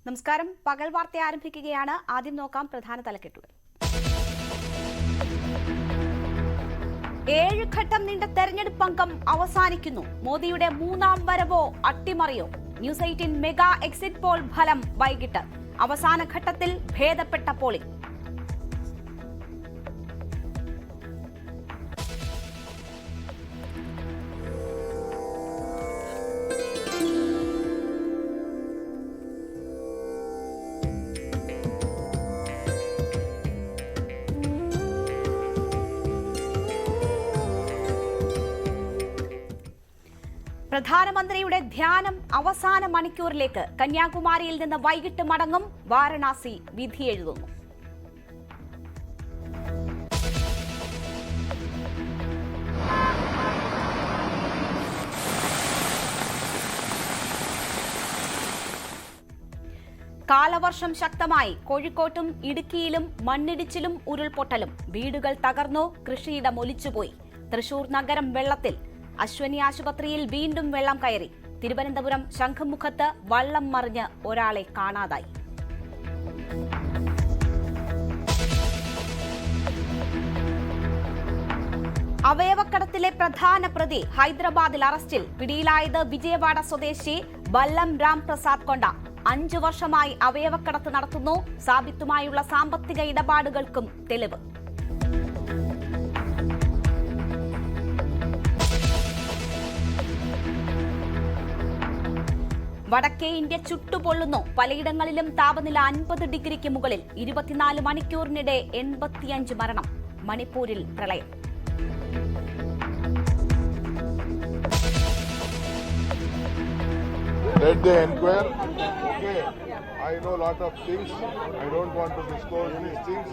നമസ്കാരം. പകൽ വാർത്ത ആരംഭിക്കുകയാണ്. ആദ്യം നോക്കാം പ്രധാന തലക്കെട്ടുകൾ. 7 ഘട്ടം നീണ്ട തെരഞ്ഞെടുപ്പ് അംഗം അവസാനിക്കുന്നു. മോദിയുടെ മൂന്നാം വരവോ അട്ടിമറിയോ? ന്യൂസ് 18 മെഗാ എക്സിറ്റ് പോൾ ഫലം വൈകിട്ട്. അവസാന ഘട്ടത്തിൽ ഭേദപ്പെട്ട പോളിംഗ്. പ്രധാനമന്ത്രിയുടെ ധ്യാനം അവസാന മണിക്കൂറിലേക്ക്. കന്യാകുമാരിയിൽ നിന്ന് വൈകിട്ട് മടങ്ങും. വാരണാസി വിധിയെഴുതുന്നു. കാലവർഷം ശക്തമായി. കോഴിക്കോട്ടും ഇടുക്കിയിലും മണ്ണിടിച്ചിലും ഉരുൾപൊട്ടലും. വീടുകൾ തകർന്നു, കൃഷിയിടം ഒലിച്ചുപോയി. തൃശൂർ നഗരം വെള്ളത്തിൽ. അശ്വനി ആശുപത്രിയിൽ വീണ്ടും വെള്ളം കയറി. തിരുവനന്തപുരം ശംഖുമുഖത്ത് വള്ളം മറിഞ്ഞ് ഒരാളെ കാണാതായി. അവയവക്കടത്തിലെ പ്രധാന പ്രതി ഹൈദരാബാദിൽ അറസ്റ്റിൽ. പിടിയിലായത് വിജയവാഡ സ്വദേശി ബല്ലം രാം പ്രസാദ് കൊണ്ട. 5 വർഷമായി അവയവക്കടത്ത് നടത്തുന്നു. സാബിത്തുമായുള്ള സാമ്പത്തിക ഇടപാടുകൾക്കും തെളിവ്. വടക്കേ ഇന്ത്യ ചുട്ടുപൊള്ളുന്നു. പലയിടങ്ങളിലും താപനില 50 ഡിഗ്രിക്ക് മുകളിൽ. 24 മണിക്കൂറിനിടെ 85 മരണം. മണിപ്പൂരിൽ പ്രളയം. Let the inquire. Okay, I know a lot of things. I don't want to disclose these things.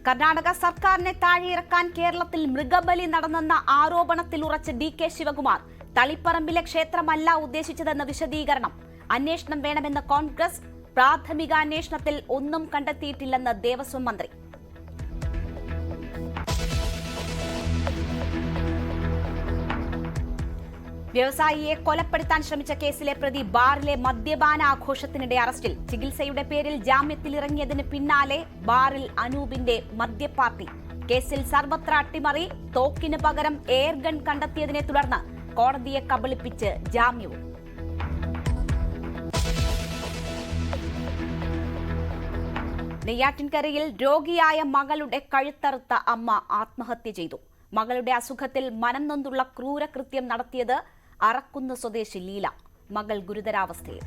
Karnataka സർക്കാരിനെ താഴെയിറക്കാൻ കേരളത്തിൽ മൃഗബലി നടന്നെന്ന ആരോപണത്തിൽ ഉറച്ച DK ശിവകുമാർ. തളിപ്പറമ്പിലെ ക്ഷേത്രമല്ല ഉദ്ദേശിച്ചതെന്ന വിശദീകരണം. അന്വേഷണം വേണമെന്ന് കോൺഗ്രസ്. പ്രാഥമിക അന്വേഷണത്തിൽ ഒന്നും കണ്ടെത്തിയിട്ടില്ലെന്ന് ദേവസ്വം മന്ത്രി. വ്യവസായിയെ കൊലപ്പെടുത്താൻ ശ്രമിച്ച കേസിലെ പ്രതി ബാറിലെ മദ്യപാന ആഘോഷത്തിനിടെ അറസ്റ്റിൽ. ചികിത്സയുടെ പേരിൽ ജാമ്യത്തിലിറങ്ങിയതിന് പിന്നാലെ ബാറിൽ അനൂപിന്റെ മദ്യപാർട്ടി. കേസിൽ സർവത്ര അട്ടിമറി. തോക്കിന് പകരം എയർഗൺ കണ്ടെത്തിയതിനെ തുടർന്ന് കോടതിയെ കബളിപ്പിച്ച് ജാമ്യവും. നെയ്യാറ്റിൻകരയിൽ രോഗിയായ മകളുടെ കഴുത്തറുത്ത അമ്മ ആത്മഹത്യ ചെയ്തു. മകളുടെ അസുഖത്തിൽ മനം നൊന്തുള്ള ക്രൂരകൃത്യം നടത്തിയത് അറക്കുന്ന് സ്വദേശി ലീല. മകൾ ഗുരുതരാവസ്ഥയിൽ.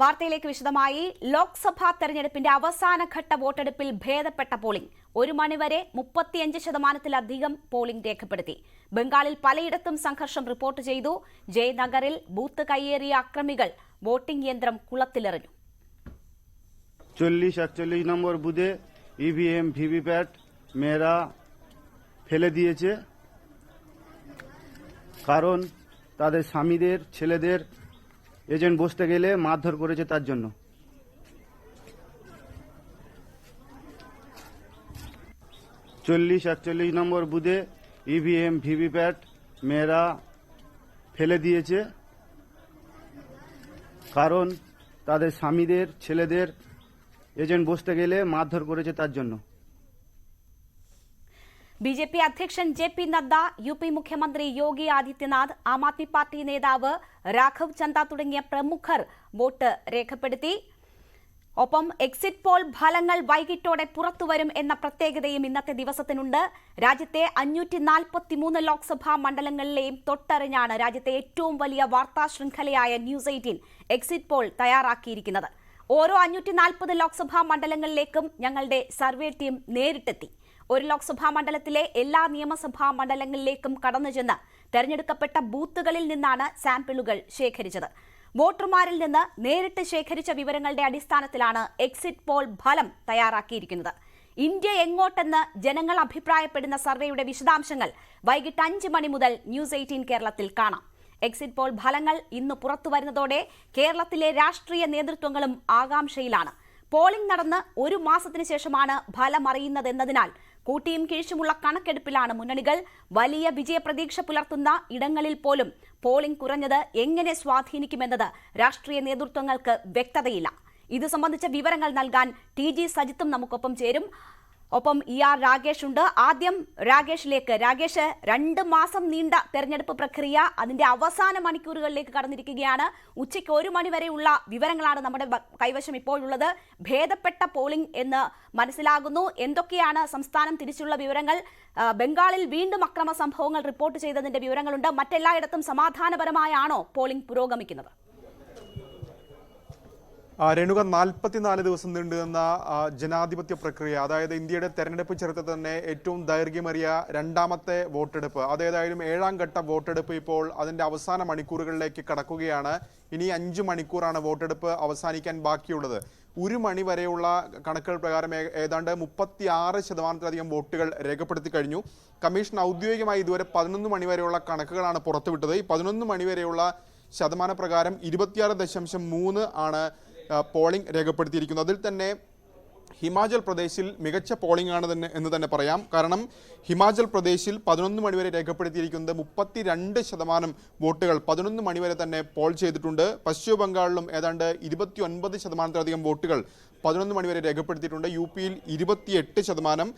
വാർത്തയിലേക്ക് വിശദമായി. ലോക്സഭാ തെരഞ്ഞെടുപ്പിന്റെ അവസാനഘട്ട വോട്ടെടുപ്പിൽ ഭേദപ്പെട്ട പോളിംഗ്. 1 മണിവരെ 35% പോളിംഗ് രേഖപ്പെടുത്തി. ബംഗാളിൽ പലയിടത്തും സംഘർഷം റിപ്പോർട്ട് ചെയ്തു. ജയനഗറിൽ ബൂത്ത് കയ്യേറിയ അക്രമികൾ വോട്ടിംഗ് യന്ത്രം കുളത്തിലെറിഞ്ഞു. 40-41 নম্বর বুথে ইভিএম ভিভিপ্যাট মেয়েরা ফেলে দিয়েছে, কারণ তাদের স্বামীদের ছেলেদের এজেন্ট বসতে গেলে মারধর করেছে তার জন্য। 40-41 নম্বর বুথে ইভিএম ভিভিপ্যাট মেয়েরা ফেলে দিয়েছে, কারণ তাদের স্বামীদের ছেলেদের এজেন্ট বসতে গেলে মারধর করেছে তার জন্য। ബിജെപി അധ്യക്ഷൻ JP നദ്ദ, UP മുഖ്യമന്ത്രി യോഗി ആദിത്യനാഥ്, ആം ആദ്മി പാർട്ടി നേതാവ് രാഘവ് ചന്ദ തുടങ്ങിയ പ്രമുഖർ വോട്ട് രേഖപ്പെടുത്തി. ഒപ്പം എക്സിറ്റ് പോൾ ഫലങ്ങൾ വൈകിട്ടോടെ പുറത്തുവരും എന്ന പ്രത്യേകതയും ഇന്നത്തെ ദിവസത്തിനുണ്ട്. രാജ്യത്തെ 543 ലോക്സഭാ മണ്ഡലങ്ങളിലെയും തൊട്ടറിഞ്ഞാണ് രാജ്യത്തെ ഏറ്റവും വലിയ വാർത്താ ശൃംഖലയായ ന്യൂസ് 18 എക്സിറ്റ് പോൾ തയ്യാറാക്കിയിരിക്കുന്നത്. ഓരോ 540 ലോക്സഭാ മണ്ഡലങ്ങളിലേക്കും ഞങ്ങളുടെ സർവേ ടീം നേരിട്ടെത്തി. ഒരു ലോക്സഭാ മണ്ഡലത്തിലെ എല്ലാ നിയമസഭാ മണ്ഡലങ്ങളിലേക്കും കടന്നുചെന്ന് തെരഞ്ഞെടുക്കപ്പെട്ട ബൂത്തുകളിൽ നിന്നാണ് സാമ്പിളുകൾ ശേഖരിച്ചത്. വോട്ടർമാരിൽ നിന്ന് നേരിട്ട് ശേഖരിച്ച വിവരങ്ങളുടെ അടിസ്ഥാനത്തിലാണ് എക്സിറ്റ് പോൾ ഫലം തയ്യാറാക്കിയിരിക്കുന്നത്. ഇന്ത്യ എങ്ങോട്ടെന്ന് ജനങ്ങൾ അഭിപ്രായപ്പെടുന്ന സർവേയുടെ വിശദാംശങ്ങൾ വൈകിട്ട് 5 മണി മുതൽ ന്യൂസ് 18 കേരളത്തിൽ കാണാം. എക്സിറ്റ് പോൾ ഫലങ്ങൾ ഇന്ന് പുറത്തുവരുന്നതോടെ കേരളത്തിലെ രാഷ്ട്രീയ നേതൃത്വങ്ങളും ആകാംക്ഷയിലാണ്. പോളിംഗ് നടന്ന് 1 മാസത്തിന് ശേഷമാണ് ഫലം അറിയുന്നതെന്നതിനാൽ കൂട്ടിയും കീഴ്ച്ചുമുള്ള കണക്കെടുപ്പിലാണ് മുന്നണികൾ. വലിയ വിജയപ്രതീക്ഷ പുലർത്തുന്ന ഇടങ്ങളിൽ പോലും പോളിംഗ് കുറഞ്ഞത് എങ്ങനെ സ്വാധീനിക്കുമെന്നത് രാഷ്ട്രീയ നേതൃത്വങ്ങൾക്ക് വ്യക്തതയില്ല. ഇത് സംബന്ധിച്ച വിവരങ്ങൾ നൽകാൻ TG സജിത്തും നമുക്കൊപ്പം ചേരും. ഒപ്പം ER രാഗേഷ് ഉണ്ട്. ആദ്യം രാഗേഷിലേക്ക്. രാഗേഷ്, 2 മാസം നീണ്ട തെരഞ്ഞെടുപ്പ് പ്രക്രിയ അതിന്റെ അവസാന മണിക്കൂറുകളിലേക്ക് കടന്നിരിക്കുകയാണ്. ഉച്ചയ്ക്ക് 1 മണി വരെയുള്ള വിവരങ്ങളാണ് നമ്മുടെ കൈവശം ഇപ്പോഴുള്ളത്. ഭേദപ്പെട്ട പോളിംഗ് എന്ന് മനസ്സിലാകുന്നു. എന്തൊക്കെയാണ് സംസ്ഥാനം തിരിച്ചുള്ള വിവരങ്ങൾ? ബംഗാളിൽ വീണ്ടും അക്രമ സംഭവങ്ങൾ റിപ്പോർട്ട് ചെയ്തതിന്റെ വിവരങ്ങളുണ്ട്. മറ്റെല്ലായിടത്തും സമാധാനപരമായാണോ പോളിംഗ് പുരോഗമിക്കുന്നത്? രേണുക, 44 ദിവസം നീണ്ടുനിന്ന ജനാധിപത്യ പ്രക്രിയ, അതായത് ഇന്ത്യയുടെ തെരഞ്ഞെടുപ്പ് ചരിത്രത്തിൽ തന്നെ ഏറ്റവും ദൈർഘ്യമേറിയ 2ാമത്തെ വോട്ടെടുപ്പ്, അതേതായാലും 7ാം ഘട്ട വോട്ടെടുപ്പ് ഇപ്പോൾ അതിന്റെ അവസാന മണിക്കൂറുകളിലേക്ക് കടക്കുകയാണ്. ഇനി 5 മണിക്കൂറാണ് വോട്ടെടുപ്പ് അവസാനിക്കാൻ ബാക്കിയുള്ളത്. 1 മണി വരെയുള്ള കണക്കുകൾ പ്രകാരം ഏതാണ്ട് 36% വോട്ടുകൾ രേഖപ്പെടുത്തി കഴിഞ്ഞു. കമ്മീഷൻ ഔദ്യോഗികമായി ഇതുവരെ 11 മണി വരെയുള്ള കണക്കുകളാണ് പുറത്തുവിട്ടത്. ഈ 11 മണി വരെയുള്ള ശതമാനപ്രകാരം 26.3 ആണ് പോളിംഗ് രേഖപ്പെടുത്തിയിരിക്കുന്നത്. അതിൽ തന്നെ ഹിമാചൽ പ്രദേശിൽ മികച്ച പോളിംഗ് ആണ് എന്ന് തന്നെ പറയാം. കാരണം ഹിമാചൽ പ്രദേശിൽ 11 മണിവരെ രേഖപ്പെടുത്തിയിരിക്കുന്നത് 32% വോട്ടുകൾ 11 മണിവരെ തന്നെ പോൾ ചെയ്തിട്ടുണ്ട്. പശ്ചിമ ബംഗാളിലും ഏതാണ്ട് 29% വോട്ടുകൾ 11 മണിവരെ രേഖപ്പെടുത്തിയിട്ടുണ്ട്. UP-യിൽ 28%,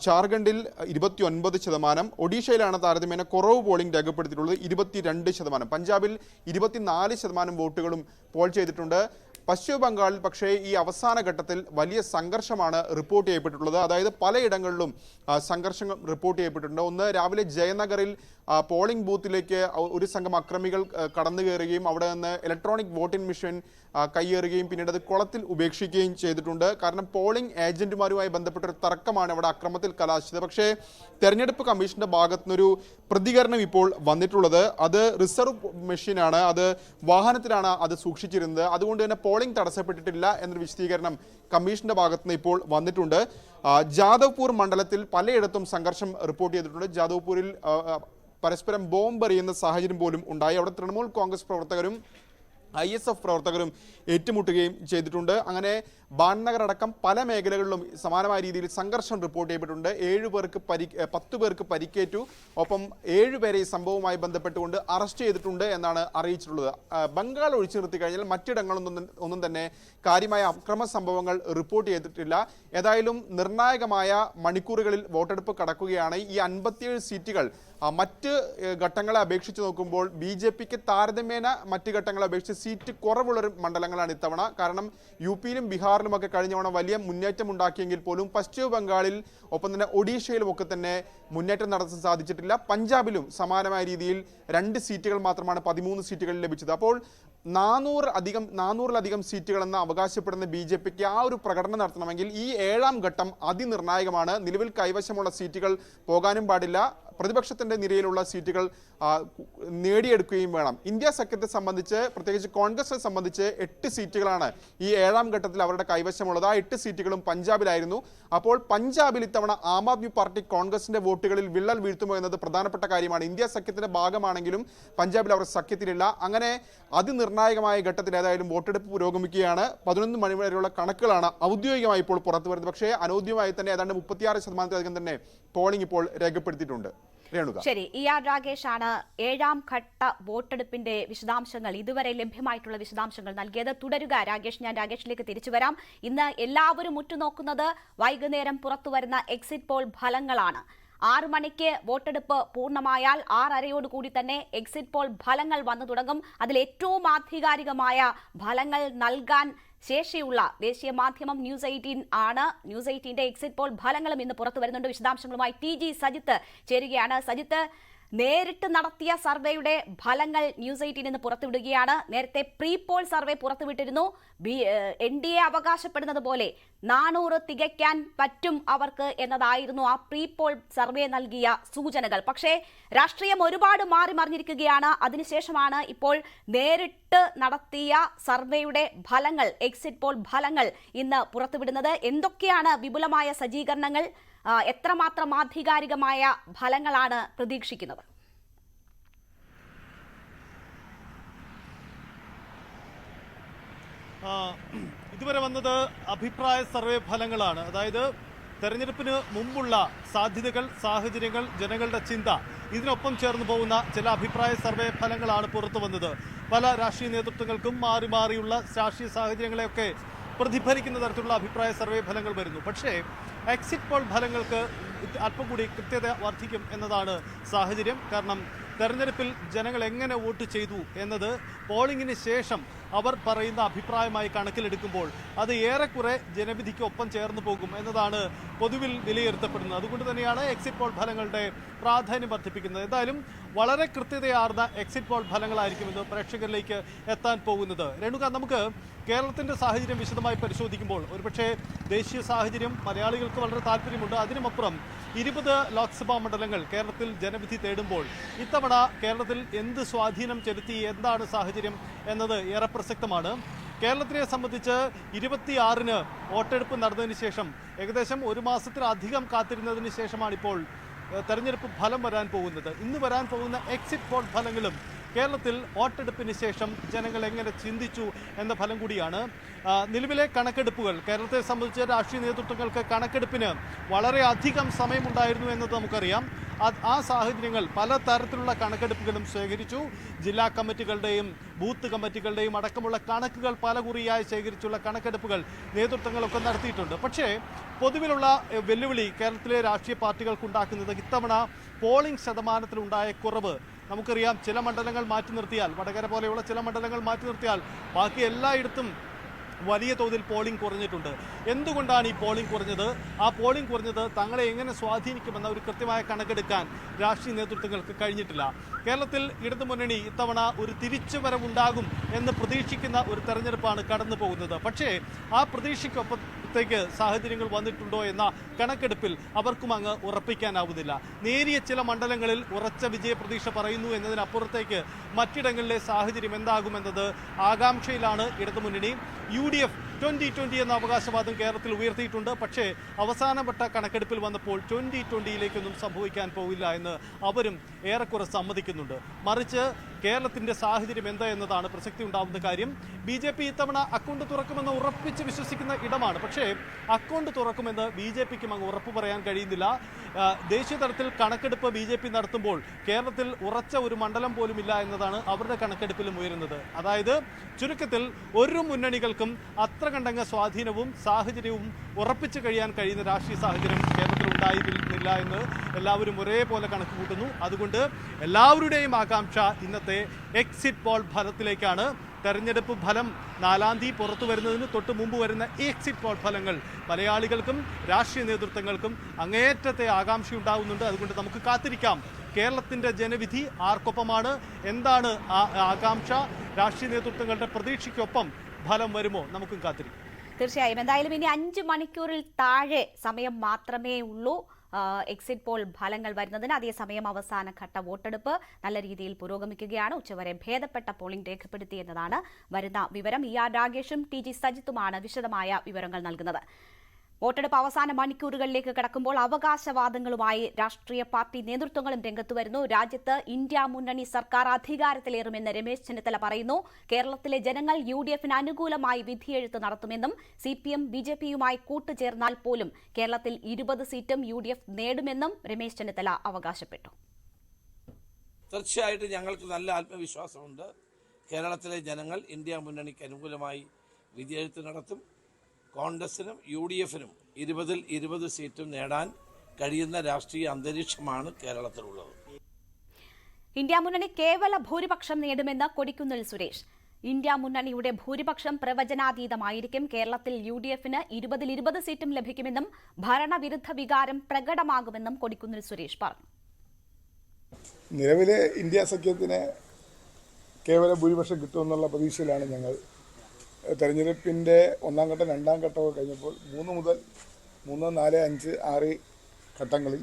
ജാർഖണ്ഡിൽ 29%, ഒഡീഷയിലാണ് താരതമ്യേന കുറവ് പോളിംഗ് രേഖപ്പെടുത്തിയിട്ടുള്ളത് 22%, പഞ്ചാബിൽ 24% വോട്ടുകളും പോൾ ചെയ്തിട്ടുണ്ട്. പശ്ചിമ ബംഗാളിൽ പക്ഷേ ഈ അവസാന ഘട്ടത്തിൽ വലിയ സംഘർഷമാണ് റിപ്പോർട്ട് ചെയ്യപ്പെട്ടിട്ടുള്ളത്. അതായത് പലയിടങ്ങളിലും സംഘർഷം റിപ്പോർട്ട് ചെയ്യപ്പെട്ടിട്ടുണ്ട്. ഒന്ന്, രാവിലെ ജയനഗറിൽ പോളിംഗ് ബൂത്തിലേക്ക് ഒരു സംഘം അക്രമികൾ കടന്നു കയറുകയും അവിടെ നിന്ന് ഇലക്ട്രോണിക് വോട്ടിംഗ് മെഷീൻ കയ്യേറുകയും പിന്നീട് അത് കുളത്തിൽ ഉപേക്ഷിക്കുകയും ചെയ്തിട്ടുണ്ട്. കാരണം പോളിംഗ് ഏജന്റുമാരുമായി ബന്ധപ്പെട്ടൊരു തർക്കമാണ് അവിടെ അക്രമത്തിൽ കലാശിച്ചത്. പക്ഷേ തെരഞ്ഞെടുപ്പ് കമ്മീഷന്റെ ഭാഗത്തുനിന്നൊരു പ്രതികരണം ഇപ്പോൾ വന്നിട്ടുള്ളത്. അത് റിസർവ് മെഷീനാണ്, അത് വാഹനത്തിലാണ് അത് സൂക്ഷിച്ചിരുന്നത്. അതുകൊണ്ട് തന്നെ പോളിംഗ് തടസ്സപ്പെട്ടിട്ടില്ല എന്നൊരു വിശദീകരണം കമ്മീഷന്റെ ഭാഗത്തുനിന്ന് ഇപ്പോൾ വന്നിട്ടുണ്ട്. ജാദവ്പൂർ മണ്ഡലത്തിൽ പലയിടത്തും സംഘർഷം റിപ്പോർട്ട് ചെയ്തിട്ടുണ്ട്. ജാദവ്പൂരിൽ പരസ്പരം ബോംബ് എറിയുന്ന സാഹചര്യം പോലും ഉണ്ടായി. അവിടെ തൃണമൂൽ കോൺഗ്രസ് പ്രവർത്തകരും ISF പ്രവർത്തകരും ഏറ്റുമുട്ടുകയും ചെയ്തിട്ടുണ്ട്. അങ്ങനെ ബാൻനഗർ അടക്കം പല മേഖലകളിലും സമാനമായ രീതിയിൽ സംഘർഷം റിപ്പോർട്ട് ചെയ്യപ്പെട്ടിട്ടുണ്ട്. 10 പേർക്ക് പരിക്കേറ്റു. ഒപ്പം 7 പേരെ ഈ സംഭവവുമായി ബന്ധപ്പെട്ടുകൊണ്ട് അറസ്റ്റ് ചെയ്തിട്ടുണ്ട് എന്നാണ് അറിയിച്ചിട്ടുള്ളത്. ബംഗാൾ ഒഴിച്ചു നിർത്തി കഴിഞ്ഞാൽ മറ്റിടങ്ങളൊന്നും തന്നെ കാര്യമായ അക്രമ സംഭവങ്ങൾ റിപ്പോർട്ട് ചെയ്തിട്ടില്ല. ഏതായാലും നിർണായകമായ മണിക്കൂറുകളിൽ വോട്ടെടുപ്പ് കടക്കുകയാണ്. ഈ 57 സീറ്റുകൾ മറ്റ് ഘട്ടങ്ങളെ അപേക്ഷിച്ച് നോക്കുമ്പോൾ BJPക്ക് താരതമ്യേന മറ്റ് ഘട്ടങ്ങളെ അപേക്ഷിച്ച് സീറ്റ് കുറവുള്ളൊരു മണ്ഡലങ്ങളാണ് ഇത്തവണ. കാരണം UP-യിലും ബീഹാറിലുമൊക്കെ കഴിഞ്ഞ തവണ വലിയ മുന്നേറ്റം ഉണ്ടാക്കിയെങ്കിൽ പോലും പശ്ചിമ ബംഗാളിൽ ഒപ്പം തന്നെ ഒഡീഷയിലും ഒക്കെ തന്നെ മുന്നേറ്റം നടത്താൻ സാധിച്ചിട്ടില്ല. പഞ്ചാബിലും സമാനമായ രീതിയിൽ 2 സീറ്റുകൾ മാത്രമാണ് 13 സീറ്റുകളിൽ ലഭിച്ചത്. അപ്പോൾ 400-ലധികം സീറ്റുകളെന്ന് അവകാശപ്പെടുന്ന BJPക്ക് ആ ഒരു പ്രകടനം നടത്തണമെങ്കിൽ ഈ 7ാം ഘട്ടം അതിനിർണായകമാണ്. നിലവിൽ കൈവശമുള്ള സീറ്റുകൾ പോകാനും പാടില്ല. പ്രതിപക്ഷത്തിന്റെ നിരയിലുള്ള സീറ്റുകൾ നേടിയെടുക്കുകയും വേണം. ഇന്ത്യ സഖ്യത്തെ സംബന്ധിച്ച്, പ്രത്യേകിച്ച് കോൺഗ്രസിനെ സംബന്ധിച്ച് 8 സീറ്റുകളാണ് ഈ 7ാം ഘട്ടത്തിൽ അവരുടെ കൈവശമുള്ളത്. ആ 8 സീറ്റുകളും പഞ്ചാബിലായിരുന്നു. അപ്പോൾ പഞ്ചാബിൽ ഇത്തവണ ആം ആദ്മി പാർട്ടി കോൺഗ്രസിന്റെ വോട്ടുകളിൽ വിള്ളൽ വീഴ്ത്തുമോ എന്നത് പ്രധാനപ്പെട്ട കാര്യമാണ്. ഇന്ത്യ സഖ്യത്തിന്റെ ഭാഗമാണെങ്കിലും പഞ്ചാബിൽ അവർ സഖ്യത്തിലില്ല. അങ്ങനെ അതിനിർണായകമായ ഘട്ടത്തിൽ ഏതായാലും വോട്ടെടുപ്പ് പുരോഗമിക്കുകയാണ്. 11 മണി വരെയുള്ള കണക്കുകളാണ് ഔദ്യോഗികമായി ഇപ്പോൾ പുറത്തു വരുന്നത്. പക്ഷേ അനൗദ്യോഗികമായി തന്നെ ഏതാണ്ട് 36% തന്നെ പോളിംഗ് ഇപ്പോൾ രേഖപ്പെടുത്തിയിട്ടുണ്ട്. ശരി, ER രാഗേഷ് ആണ് 7ാം ഘട്ട വോട്ടെടുപ്പിന്റെ വിശദാംശങ്ങൾ, ഇതുവരെ ലഭ്യമായിട്ടുള്ള വിശദാംശങ്ങൾ നൽകിയത്. തുടരുക രാഗേഷ്, ഞാൻ രാഗേഷിലേക്ക് തിരിച്ചു വരാം. ഇന്ന് എല്ലാവരും ഉറ്റുനോക്കുന്നത് വൈകുന്നേരം പുറത്തുവരുന്ന എക്സിറ്റ് പോൾ ഫലങ്ങളാണ്. 6 മണിക്ക് വോട്ടെടുപ്പ് പൂർണ്ണമായാൽ 6:30 തന്നെ എക്സിറ്റ് പോൾ ഫലങ്ങൾ വന്നു തുടങ്ങും. അതിൽ ഏറ്റവും ആധികാരികമായ ഫലങ്ങൾ നൽകാൻ ശേഷിയുള്ള ദേശീയ മാധ്യമം ന്യൂസ് 18 ആണ്. ന്യൂസ് 18ന്റെ എക്സിറ്റ് പോൾ ഫലങ്ങളും ഇന്ന് പുറത്തു വരുന്നുണ്ട്. വിശദാംശങ്ങളുമായി TG സജിത്ത് ചേരുകയാണ്. സജിത്ത്, നേരിട്ട് നടത്തിയ സർവേയുടെ ഫലങ്ങൾ ന്യൂസ് 18 ഇന്ന് പുറത്തുവിടുകയാണ്. നേരത്തെ പ്രീ പോൾ സർവേ പുറത്തുവിട്ടിരുന്നു. NDA അവകാശപ്പെടുന്നത് പോലെ 400 തികയ്ക്കാൻ പറ്റും അവർക്ക് എന്നതായിരുന്നു ആ പ്രീ പോൾ സർവേ നൽകിയ സൂചനകൾ. പക്ഷേ രാഷ്ട്രീയം ഒരുപാട് മാറി മറിഞ്ഞിരിക്കുകയാണ്. അതിനുശേഷമാണ് ഇപ്പോൾ നേരിട്ട് നടത്തിയ സർവേയുടെ ഫലങ്ങൾ, എക്സിറ്റ് പോൾ ഫലങ്ങൾ ഇന്ന് പുറത്തുവിടുന്നത്. എന്തൊക്കെയാണ് വിപുലമായ സജ്ജീകരണങ്ങൾ? എത്രമാത്രം ആധികാരികമായ ഫലങ്ങളാണ് പ്രതീക്ഷിക്കുന്നത്? ഇതുവരെ വന്നത് അഭിപ്രായ സർവേ ഫലങ്ങളാണ്. അതായത് തെരഞ്ഞെടുപ്പിന് മുമ്പുള്ള സാധ്യതകൾ, സാഹചര്യങ്ങൾ, ജനങ്ങളുടെ ചിന്ത, ഇതിനൊപ്പം ചേർന്ന് പോകുന്ന ചില അഭിപ്രായ സർവേ ഫലങ്ങളാണ് പുറത്തു വന്നത്. പല രാഷ്ട്രീയ നേതൃത്വങ്ങൾക്കും മാറി മാറിയുള്ള രാഷ്ട്രീയ സാഹചര്യങ്ങളെയൊക്കെ പ്രതിഫലിക്കുന്ന തരത്തിലുള്ള അഭിപ്രായ സർവേ ഫലങ്ങൾ വരുന്നു. പക്ഷേ എക്സിറ്റ് പോൾ ഫലങ്ങൾക്ക് അല്പം കൂടി കൃത്യത വർദ്ധിക്കും എന്നതാണ് സാഹചര്യം. കാരണം തെരഞ്ഞെടുപ്പിൽ ജനങ്ങൾ എങ്ങനെ വോട്ട് ചെയ്തു എന്നത് പോളിംഗിന് ശേഷം അവർ പറയുന്ന അഭിപ്രായമായി കണക്കിലെടുക്കുമ്പോൾ അത് ഏറെക്കുറെ ജനവിധിക്കൊപ്പം ചേർന്ന് പോകും എന്നതാണ് പൊതുവിൽ വിലയിരുത്തപ്പെടുന്നത്. അതുകൊണ്ട് തന്നെയാണ് എക്സിറ്റ് പോൾ ഫലങ്ങളുടെ പ്രാധാന്യം വർദ്ധിപ്പിക്കുന്നത്. എന്തായാലും വളരെ കൃത്യതയാർന്ന എക്സിറ്റ് പോൾ ഫലങ്ങളായിരിക്കുമെന്ന് പ്രേക്ഷകരിലേക്ക് എത്താൻ പോകുന്നത്. രേണുക, നമുക്ക് കേരളത്തിന്റെ സാഹചര്യം വിശദമായി പരിശോധിക്കുമ്പോൾ ഒരുപക്ഷെ ദേശീയ സാഹചര്യം മലയാളികൾക്ക് വളരെ താല്പര്യമുണ്ട്. അതിനുമപ്പുറം 20 ലോക്സഭാ മണ്ഡലങ്ങൾ കേരളത്തിൽ ജനവിധി തേടുമ്പോൾ ഇത്തവണ കേരളത്തിൽ എന്ത് സ്വാധീനം ചെലുത്തി, എന്താണ് സാഹചര്യം എന്നത് ഏറെ പ്രസക്തമാണ്. കേരളത്തിനെ സംബന്ധിച്ച് 26-ന് വോട്ടെടുപ്പ് നടന്നതിന് ശേഷം ഏകദേശം ഒരു മാസത്തിലധികം കാത്തിരുന്നതിന് ശേഷമാണ് ഇപ്പോൾ തെരഞ്ഞെടുപ്പ് ഫലം വരാൻ പോകുന്നത്. ഇന്ന് വരാൻ പോകുന്ന എക്സിറ്റ് പോൾ ഫലങ്ങളും കേരളത്തിൽ വോട്ടെടുപ്പിന് ശേഷം ജനങ്ങൾ എങ്ങനെ ചിന്തിച്ചു എന്ന ഫലം കൂടിയാണ്. നിലവിലെ കണക്കെടുപ്പുകൾ കേരളത്തെ സംബന്ധിച്ച് രാഷ്ട്രീയ നേതൃത്വങ്ങൾക്ക് കണക്കെടുപ്പിന് വളരെ അധികം സമയമുണ്ടായിരുന്നു എന്നത് നമുക്കറിയാം. ആ സാഹചര്യങ്ങൾ പല തരത്തിലുള്ള കണക്കെടുപ്പുകളും ശേഖരിച്ചു. ജില്ലാ കമ്മിറ്റികളുടെയും ബൂത്ത് കമ്മിറ്റികളുടെയും അടക്കമുള്ള കണക്കുകൾ പല കുറിയായി ശേഖരിച്ചുള്ള കണക്കെടുപ്പുകൾ നേതൃത്വങ്ങളൊക്കെ നടത്തിയിട്ടുണ്ട്. പക്ഷേ പൊതുവിലുള്ള വെല്ലുവിളി കേരളത്തിലെ രാഷ്ട്രീയ പാർട്ടികൾക്കുണ്ടാക്കുന്നത് ഇത്തവണ പോളിംഗ് ശതമാനത്തിലുണ്ടായ കുറവ്. നമുക്കറിയാം, ചില മണ്ഡലങ്ങൾ മാറ്റി നിർത്തിയാൽ, വടകര പോലെയുള്ള ചില മണ്ഡലങ്ങൾ മാറ്റി നിർത്തിയാൽ ബാക്കി എല്ലായിടത്തും വലിയ തോതിൽ പോളിംഗ് കുറഞ്ഞിട്ടുണ്ട്. എന്തുകൊണ്ടാണ് ഈ പോളിംഗ് കുറഞ്ഞത്? ആ പോളിംഗ് കുറഞ്ഞത് തങ്ങളെ എങ്ങനെ സ്വാധീനിക്കുമെന്ന ഒരു കൃത്യമായ കണക്കെടുക്കാൻ രാഷ്ട്രീയ നേതൃത്വങ്ങൾക്ക് കഴിഞ്ഞിട്ടില്ല. കേരളത്തിൽ ഇടതുമുന്നണി ഇത്തവണ ഒരു തിരിച്ചുവരവുണ്ടാകും എന്ന് പ്രതീക്ഷിക്കുന്ന ഒരു തെരഞ്ഞെടുപ്പാണ് കടന്നു പോകുന്നത്. പക്ഷേ ആ പ്രതീക്ഷയ്ക്കൊപ്പത്തേക്ക് സാഹചര്യങ്ങൾ വന്നിട്ടുണ്ടോ എന്ന കണക്കെടുപ്പിൽ അവർക്കും അങ്ങ് ഉറപ്പിക്കാനാവുന്നില്ല. നേരിയ ചില മണ്ഡലങ്ങളിൽ ഉറച്ച വിജയപ്രതീക്ഷ പറയുന്നു എന്നതിനപ്പുറത്തേക്ക് മറ്റിടങ്ങളിലെ സാഹചര്യം എന്താകുമെന്നത് ആകാംക്ഷയിലാണ് ഇടതുമുന്നണി. UDF 2020 എന്ന അവകാശവാദം കേരളത്തിൽ ഉയർത്തിയിട്ടുണ്ട്. പക്ഷേ അവസാനപ്പെട്ട കണക്കെടുപ്പിൽ വന്നപ്പോൾ 2020യിലേക്കൊന്നും സംഭവിക്കാൻ പോവില്ല എന്ന് അവരും ഏറെക്കുറെ സമ്മതിക്കുന്നുണ്ട്. മറിച്ച് കേരളത്തിന്റെ സാഹചര്യം എന്താ എന്നതാണ് പ്രസക്തി ഉണ്ടാവുന്ന കാര്യം. BJP ഇത്തവണ അക്കൗണ്ട് തുറക്കുമെന്ന് ഉറപ്പിച്ച് വിശ്വസിക്കുന്ന ഇടമാണ്. പക്ഷേ അക്കൗണ്ട് തുറക്കുമെന്ന് BJPക്കും അങ്ങ് ഉറപ്പ് പറയാൻ കഴിയുന്നില്ല. ദേശീയ തലത്തിൽ കണക്കെടുപ്പ് BJP നടത്തുമ്പോൾ കേരളത്തിൽ ഉറച്ച ഒരു മണ്ഡലം പോലുമില്ല എന്നതാണ് അവരുടെ കണക്കെടുപ്പിലും ഉയരുന്നത്. അതായത് ചുരുക്കത്തിൽ ഒരു മുന്നണികൾക്കും അത്ര കണ്ടങ്ങ് സ്വാധീനവും സാഹചര്യവും ഉറപ്പിച്ചു കഴിയാൻ കഴിയുന്ന രാഷ്ട്രീയ സാഹചര്യം കേരളത്തിൽ ഉണ്ടായിരുന്നില്ല എന്ന് എല്ലാവരും ഒരേപോലെ കണക്ക് കൂട്ടുന്നു. അതുകൊണ്ട് എല്ലാവരുടെയും ആകാംക്ഷ ഇന്നത്തെ എക്സിറ്റ് പോൾ ഫലത്തിലേക്കാണ്. തെരഞ്ഞെടുപ്പ് ഫലം 4-ാം തീയതി പുറത്തു വരുന്നതിന് തൊട്ട് മുമ്പ് വരുന്ന ഈ എക്സിറ്റ് പോൾ ഫലങ്ങൾ മലയാളികൾക്കും രാഷ്ട്രീയ നേതൃത്വങ്ങൾക്കും അങ്ങേയറ്റത്തെ ആകാംക്ഷയുണ്ടാകുന്നുണ്ട്. അതുകൊണ്ട് നമുക്ക് കാത്തിരിക്കാം. കേരളത്തിന്റെ ജനവിധി ആർക്കൊപ്പമാണ്? എന്താണ് ആകാംക്ഷ? രാഷ്ട്രീയ നേതൃത്വങ്ങളുടെ പ്രതീക്ഷയ്ക്കൊപ്പം ഫലം വരുമോ? നമുക്കും കാത്തിരിക്കാം. തീർച്ചയായും. എന്തായാലും ഇനി 5 മണിക്കൂറിൽ താഴെ സമയം മാത്രമേ ഉള്ളൂ എക്സിറ്റ് പോൾ ഫലങ്ങൾ വരുന്നതിന്. അതേസമയം അവസാനഘട്ട വോട്ടെടുപ്പ് നല്ല രീതിയിൽ പുരോഗമിക്കുകയാണ്. ഉച്ചവരെ ഭേദപ്പെട്ട പോളിംഗ് രേഖപ്പെടുത്തിയെന്നതാണ് വരുന്ന വിവരം. ER രാഗേഷും TG സജിത്തുമാണ് വിശദമായ വിവരങ്ങൾ നൽകുന്നത്. വോട്ടെടുപ്പ് അവസാന മണിക്കൂറുകളിലേക്ക് കടക്കുമ്പോൾ അവകാശവാദങ്ങളുമായി രാഷ്ട്രീയ പാർട്ടി നേതൃത്വങ്ങളും രംഗത്ത് വരുന്നു. രാജ്യത്ത് ഇന്ത്യ മുന്നണി സർക്കാർ അധികാരത്തിലേറുമെന്ന് രമേശ് ചെന്നിത്തല പറയുന്നു. കേരളത്തിലെ ജനങ്ങൾ UDFന് അനുകൂലമായി വിധിയെഴുത്ത് നടത്തുമെന്നും CPM BJPയുമായി കൂട്ടുചേർന്നാൽ പോലും കേരളത്തിൽ 20 സീറ്റും UDF നേടുമെന്നും രമേശ് ചെന്നിത്തല അവകാശപ്പെട്ടു. തീർച്ചയായിട്ടും ഞങ്ങൾക്ക് നല്ല ആത്മവിശ്വാസമുണ്ട്. കേരളത്തിലെ ജനങ്ങൾ ഇന്ത്യ മുന്നണിക്ക് അനുകൂലമായി വിധിയെഴുത്ത് നടത്തും. കോൺഗ്രസിനും UDFനും 20-ൽ 20 സീറ്റും നേടാൻ കഴിയുന്ന രാഷ്ട്രീയ അന്തരീക്ഷമാണ് കേരളത്തിലുള്ളത്. ഇന്ത്യ മുന്നണി കേവല ഭൂരിപക്ഷം നേടുമെന്ന് കൊടിക്കുന്നിൽ സുരേഷ്. ഇന്ത്യ മുന്നണിയുടെ ഭൂരിപക്ഷം പ്രവചനാതീതമായിരിക്കും. കേരളത്തിൽ UDFന് 20-ൽ 20 സീറ്റും ലഭിക്കുമെന്നും ഭരണവിരുദ്ധ വികാരം പ്രകടമാകുമെന്നും കൊടിക്കുന്നിൽ സുരേഷ് പറഞ്ഞു. നിലവിലെ ഇന്ത്യ സഖ്യത്തിന് കേവല ഭൂരിപക്ഷം കിട്ടുമെന്നുള്ള പ്രതീക്ഷയിലാണ് ഞങ്ങൾ. തെരഞ്ഞെടുപ്പിൻ്റെ 1-ാം ഘട്ടം 2-ാം ഘട്ടമൊക്കെ കഴിഞ്ഞപ്പോൾ 3 മുതൽ 3, 4, 5, 6 ഘട്ടങ്ങളിൽ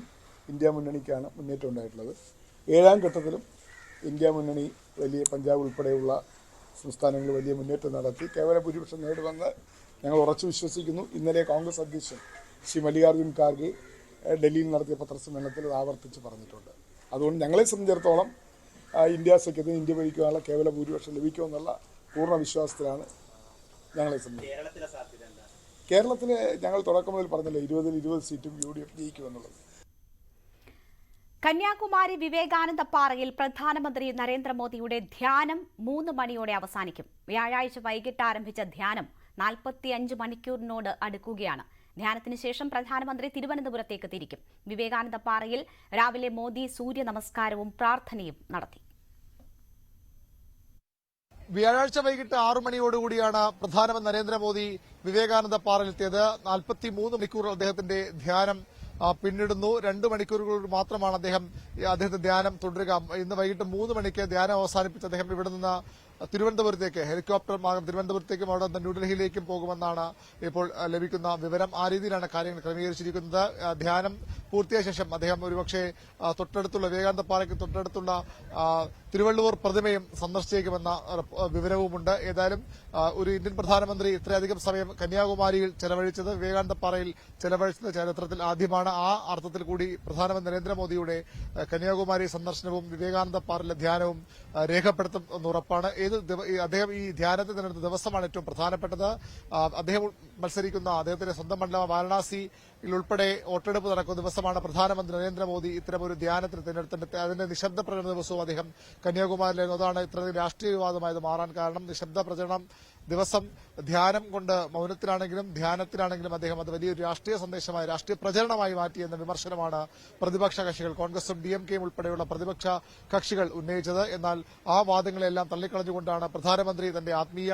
ഇന്ത്യ മുന്നണിക്കാണ് മുന്നേറ്റം ഉണ്ടായിട്ടുള്ളത്. 7-ാം ഘട്ടത്തിലും ഇന്ത്യ മുന്നണി വലിയ പഞ്ചാബ് ഉൾപ്പെടെയുള്ള സംസ്ഥാനങ്ങളിൽ വലിയ മുന്നേറ്റം നടത്തി കേവല ഭൂരിപക്ഷം നേടുമെന്ന് ഞങ്ങൾ ഉറച്ചു വിശ്വസിക്കുന്നു. ഇന്നലെ കോൺഗ്രസ് അധ്യക്ഷൻ ശ്രീ മല്ലികാർജ്ജുൻ ഖാർഗെ ഡൽഹിയിൽ നടത്തിയ പത്രസമ്മേളനത്തിൽ അത് ആവർത്തിച്ച് പറഞ്ഞിട്ടുണ്ട്. അതുകൊണ്ട് ഞങ്ങളെ സംബന്ധിച്ചിടത്തോളം ഇന്ത്യ സഖ്യത്തിന് ഇന്ത്യ ഭരിക്കാനുള്ള കേവല ഭൂരിപക്ഷം ലഭിക്കുമെന്നുള്ള പൂർണ്ണ വിശ്വാസത്തിലാണ് ഞങ്ങളെ സംബന്ധിച്ചത്. കേരളത്തിൽ ഞങ്ങൾ തുടക്കം മുതൽ പറഞ്ഞില്ലേ 20 സീറ്റും UDF ജയിക്കുമെന്നുള്ളത്. കന്യാകുമാരി വിവേകാനന്ദ പാറയിൽ പ്രധാനമന്ത്രി നരേന്ദ്രമോദിയുടെ ധ്യാനം 3 മണിയോടെ അവസാനിക്കും. വ്യാഴാഴ്ച വൈകിട്ട് ആരംഭിച്ച ധ്യാനം 45 മണിക്കൂറിനോട് അടുക്കുകയാണ്. ധ്യാനത്തിന് ശേഷം പ്രധാനമന്ത്രി തിരുവനന്തപുരത്തേക്ക് തിരിക്കും. വിവേകാനന്ദ പാറയിൽ രാവിലെ മോദി സൂര്യ നമസ്കാരവും പ്രാർത്ഥനയും നടത്തി. വ്യാഴാഴ്ച വൈകിട്ട് 6 മണിയോടുകൂടിയാണ് പ്രധാനമന്ത്രി നരേന്ദ്രമോദി വിവേകാനന്ദ പാറയിലെത്തിയത്. 43 മണിക്കൂർ അദ്ദേഹത്തിന്റെ ധ്യാനം പിന്നിടുന്നു. 2 മണിക്കൂറുകൾ മാത്രമാണ് അദ്ദേഹത്തെ ധ്യാനം തുടരുക. ഇന്ന് വൈകിട്ട് 3 മണിക്ക് ധ്യാനം അവസാനിപ്പിച്ച് അദ്ദേഹം ഇവിടെ നിന്ന് തിരുവനന്തപുരത്തേക്ക് ഹെലികോപ്റ്റർ മാർഗം തിരുവനന്തപുരത്തേക്കും അവിടെ നിന്ന് ന്യൂഡൽഹിയിലേക്കും പോകുമെന്നാണ് ഇപ്പോൾ ലഭിക്കുന്ന വിവരം. ആ രീതിയിലാണ് കാര്യങ്ങൾ ക്രമീകരിച്ചിരിക്കുന്നത്. ധ്യാനം പൂർത്തിയായ ശേഷം അദ്ദേഹം ഒരുപക്ഷെ തൊട്ടടുത്തുള്ള വിവേകാനന്ദ പാറയ്ക്ക് തൊട്ടടുത്തുള്ള തിരുവള്ളുവർ പ്രതിമയും സന്ദർശിച്ചേക്കുമെന്ന വിവരവുമുണ്ട്. ഏതായാലും ഒരു ഇന്ത്യൻ പ്രധാനമന്ത്രി ഇത്രയധികം സമയം കന്യാകുമാരിയിൽ ചെലവഴിച്ചത്, വിവേകാനന്ദ പാറയിൽ ചെലവഴിച്ചത് ചരിത്രത്തിൽ ആദ്യമാണ്. ആ അർത്ഥത്തിൽ കൂടി പ്രധാനമന്ത്രി നരേന്ദ്രമോദിയുടെ കന്യാകുമാരി സന്ദർശനവും വിവേകാനന്ദ പാറയിലെ ധ്യാനവും രേഖപ്പെടുത്തും ഉറപ്പാണ്. അദ്ദേഹം ഈ ധ്യാനത്തിൽ നിന്നെടുത്ത ദിവസമാണ് ഏറ്റവും പ്രധാനപ്പെട്ടത്. അദ്ദേഹം മത്സരിക്കുന്ന അദ്ദേഹത്തിന്റെ സ്വന്തം മണ്ഡലം വാരണാസിയിൽ ഉൾപ്പെടെ വോട്ടെടുപ്പ് നടക്കുന്ന ദിവസമാണ് പ്രധാനമന്ത്രി നരേന്ദ്രമോദി ഇത്തരമൊരു ധ്യാനത്തിന് തിരഞ്ഞെടുത്തിട്ട് അതിന്റെ നിശബ്ദ പ്രചരണ ദിവസവും അദ്ദേഹം കന്യാകുമാരിയിലായിരുന്നു. അതാണ് ഇത്രയധികം രാഷ്ട്രീയ വിവാദമായത് മാറാൻ കാരണം. നിശബ്ദ പ്രചരണം ദിവസം ധ്യാനം കൊണ്ട് മൌനത്തിലാണെങ്കിലും ധ്യാനത്തിലാണെങ്കിലും അദ്ദേഹം അത് വലിയൊരു രാഷ്ട്രീയ സന്ദേശമായി രാഷ്ട്രീയ പ്രചരണമായി മാറ്റിയെന്ന വിമർശനമാണ് പ്രതിപക്ഷ കക്ഷികൾ കോൺഗ്രസും DMKയും ഉൾപ്പെടെയുള്ള പ്രതിപക്ഷ കക്ഷികൾ ഉന്നയിച്ചത്. എന്നാൽ ആ വാദങ്ങളെല്ലാം തള്ളിക്കളഞ്ഞുകൊണ്ടാണ് പ്രധാനമന്ത്രി തന്റെ ആത്മീയ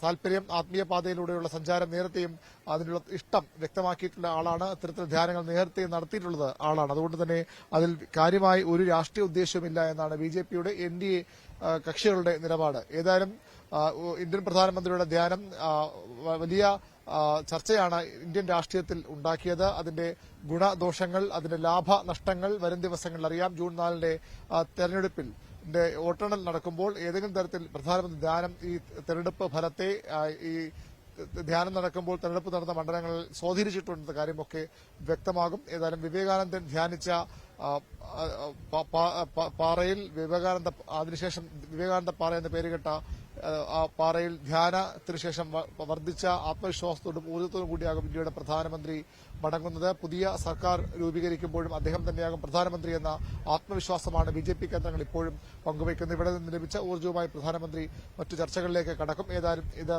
താൽപര്യം, ആത്മീയ പാതയിലൂടെയുള്ള സഞ്ചാരം നേരത്തെയും അതിനുള്ള ഇഷ്ടം വ്യക്തമാക്കിയിട്ടുള്ള ആളാണ്. ഇത്തരത്തിൽ ധ്യാനങ്ങൾ നേരത്തെ നടത്തിയിട്ടുള്ളത് ആളാണ്. അതുകൊണ്ട് തന്നെ അതിൽ കാര്യമായി ഒരു രാഷ്ട്രീയ ഉദ്ദേശവുമില്ല എന്നാണ് BJPയുടെ NDA കക്ഷികളുടെ നിലപാട്. ഏതായാലും ഇന്ത്യൻ പ്രധാനമന്ത്രിയുടെ ധ്യാനം വലിയ ചർച്ചയാണ് ഇന്ത്യൻ രാഷ്ട്രീയത്തിൽ ഉണ്ടാക്കിയത്. അതിന്റെ ഗുണദോഷങ്ങൾ, അതിന്റെ ലാഭനഷ്ടങ്ങൾ വരും ദിവസങ്ങളിൽ അറിയാം. ജൂൺ 4 തെരഞ്ഞെടുപ്പിൽ വോട്ടെണ്ണൽ നടക്കുമ്പോൾ ഏതെങ്കിലും തരത്തിൽ പ്രധാനമന്ത്രി ധ്യാനം ഈ തെരഞ്ഞെടുപ്പ് ഫലത്തെ ഈ ധ്യാനം നടക്കുമ്പോൾ തെരഞ്ഞെടുപ്പ് നടന്ന മണ്ഡലങ്ങളിൽ സ്വാധീനിച്ചിട്ടുണ്ടെന്ന കാര്യമൊക്കെ വ്യക്തമാകും. ഏതായാലും വിവേകാനന്ദൻ ധ്യാനിച്ച പാറയിൽ അതിനുശേഷം വിവേകാനന്ദ പാറ എന്ന പേരുകെട്ട ആ പാറയിൽ ധ്യാനത്തിനു ശേഷം വർദ്ധിച്ച ആത്മവിശ്വാസത്തോടും ഊർജ്ജത്തോടും കൂടിയാകും ഇന്ത്യയുടെ പ്രധാനമന്ത്രി മടങ്ങുന്നത്. പുതിയ സർക്കാർ രൂപീകരിക്കുമ്പോഴും അദ്ദേഹം തന്നെയാകും പ്രധാനമന്ത്രി എന്ന ആത്മവിശ്വാസമാണ് BJP കേന്ദ്രങ്ങൾ ഇപ്പോഴും പങ്കുവയ്ക്കുന്നത്. ഇവിടെ നിന്ന് ലഭിച്ച ഊർജ്ജവുമായി പ്രധാനമന്ത്രി മറ്റു ചർച്ചകളിലേക്ക് കടക്കും. ഏതായാലും ഇത്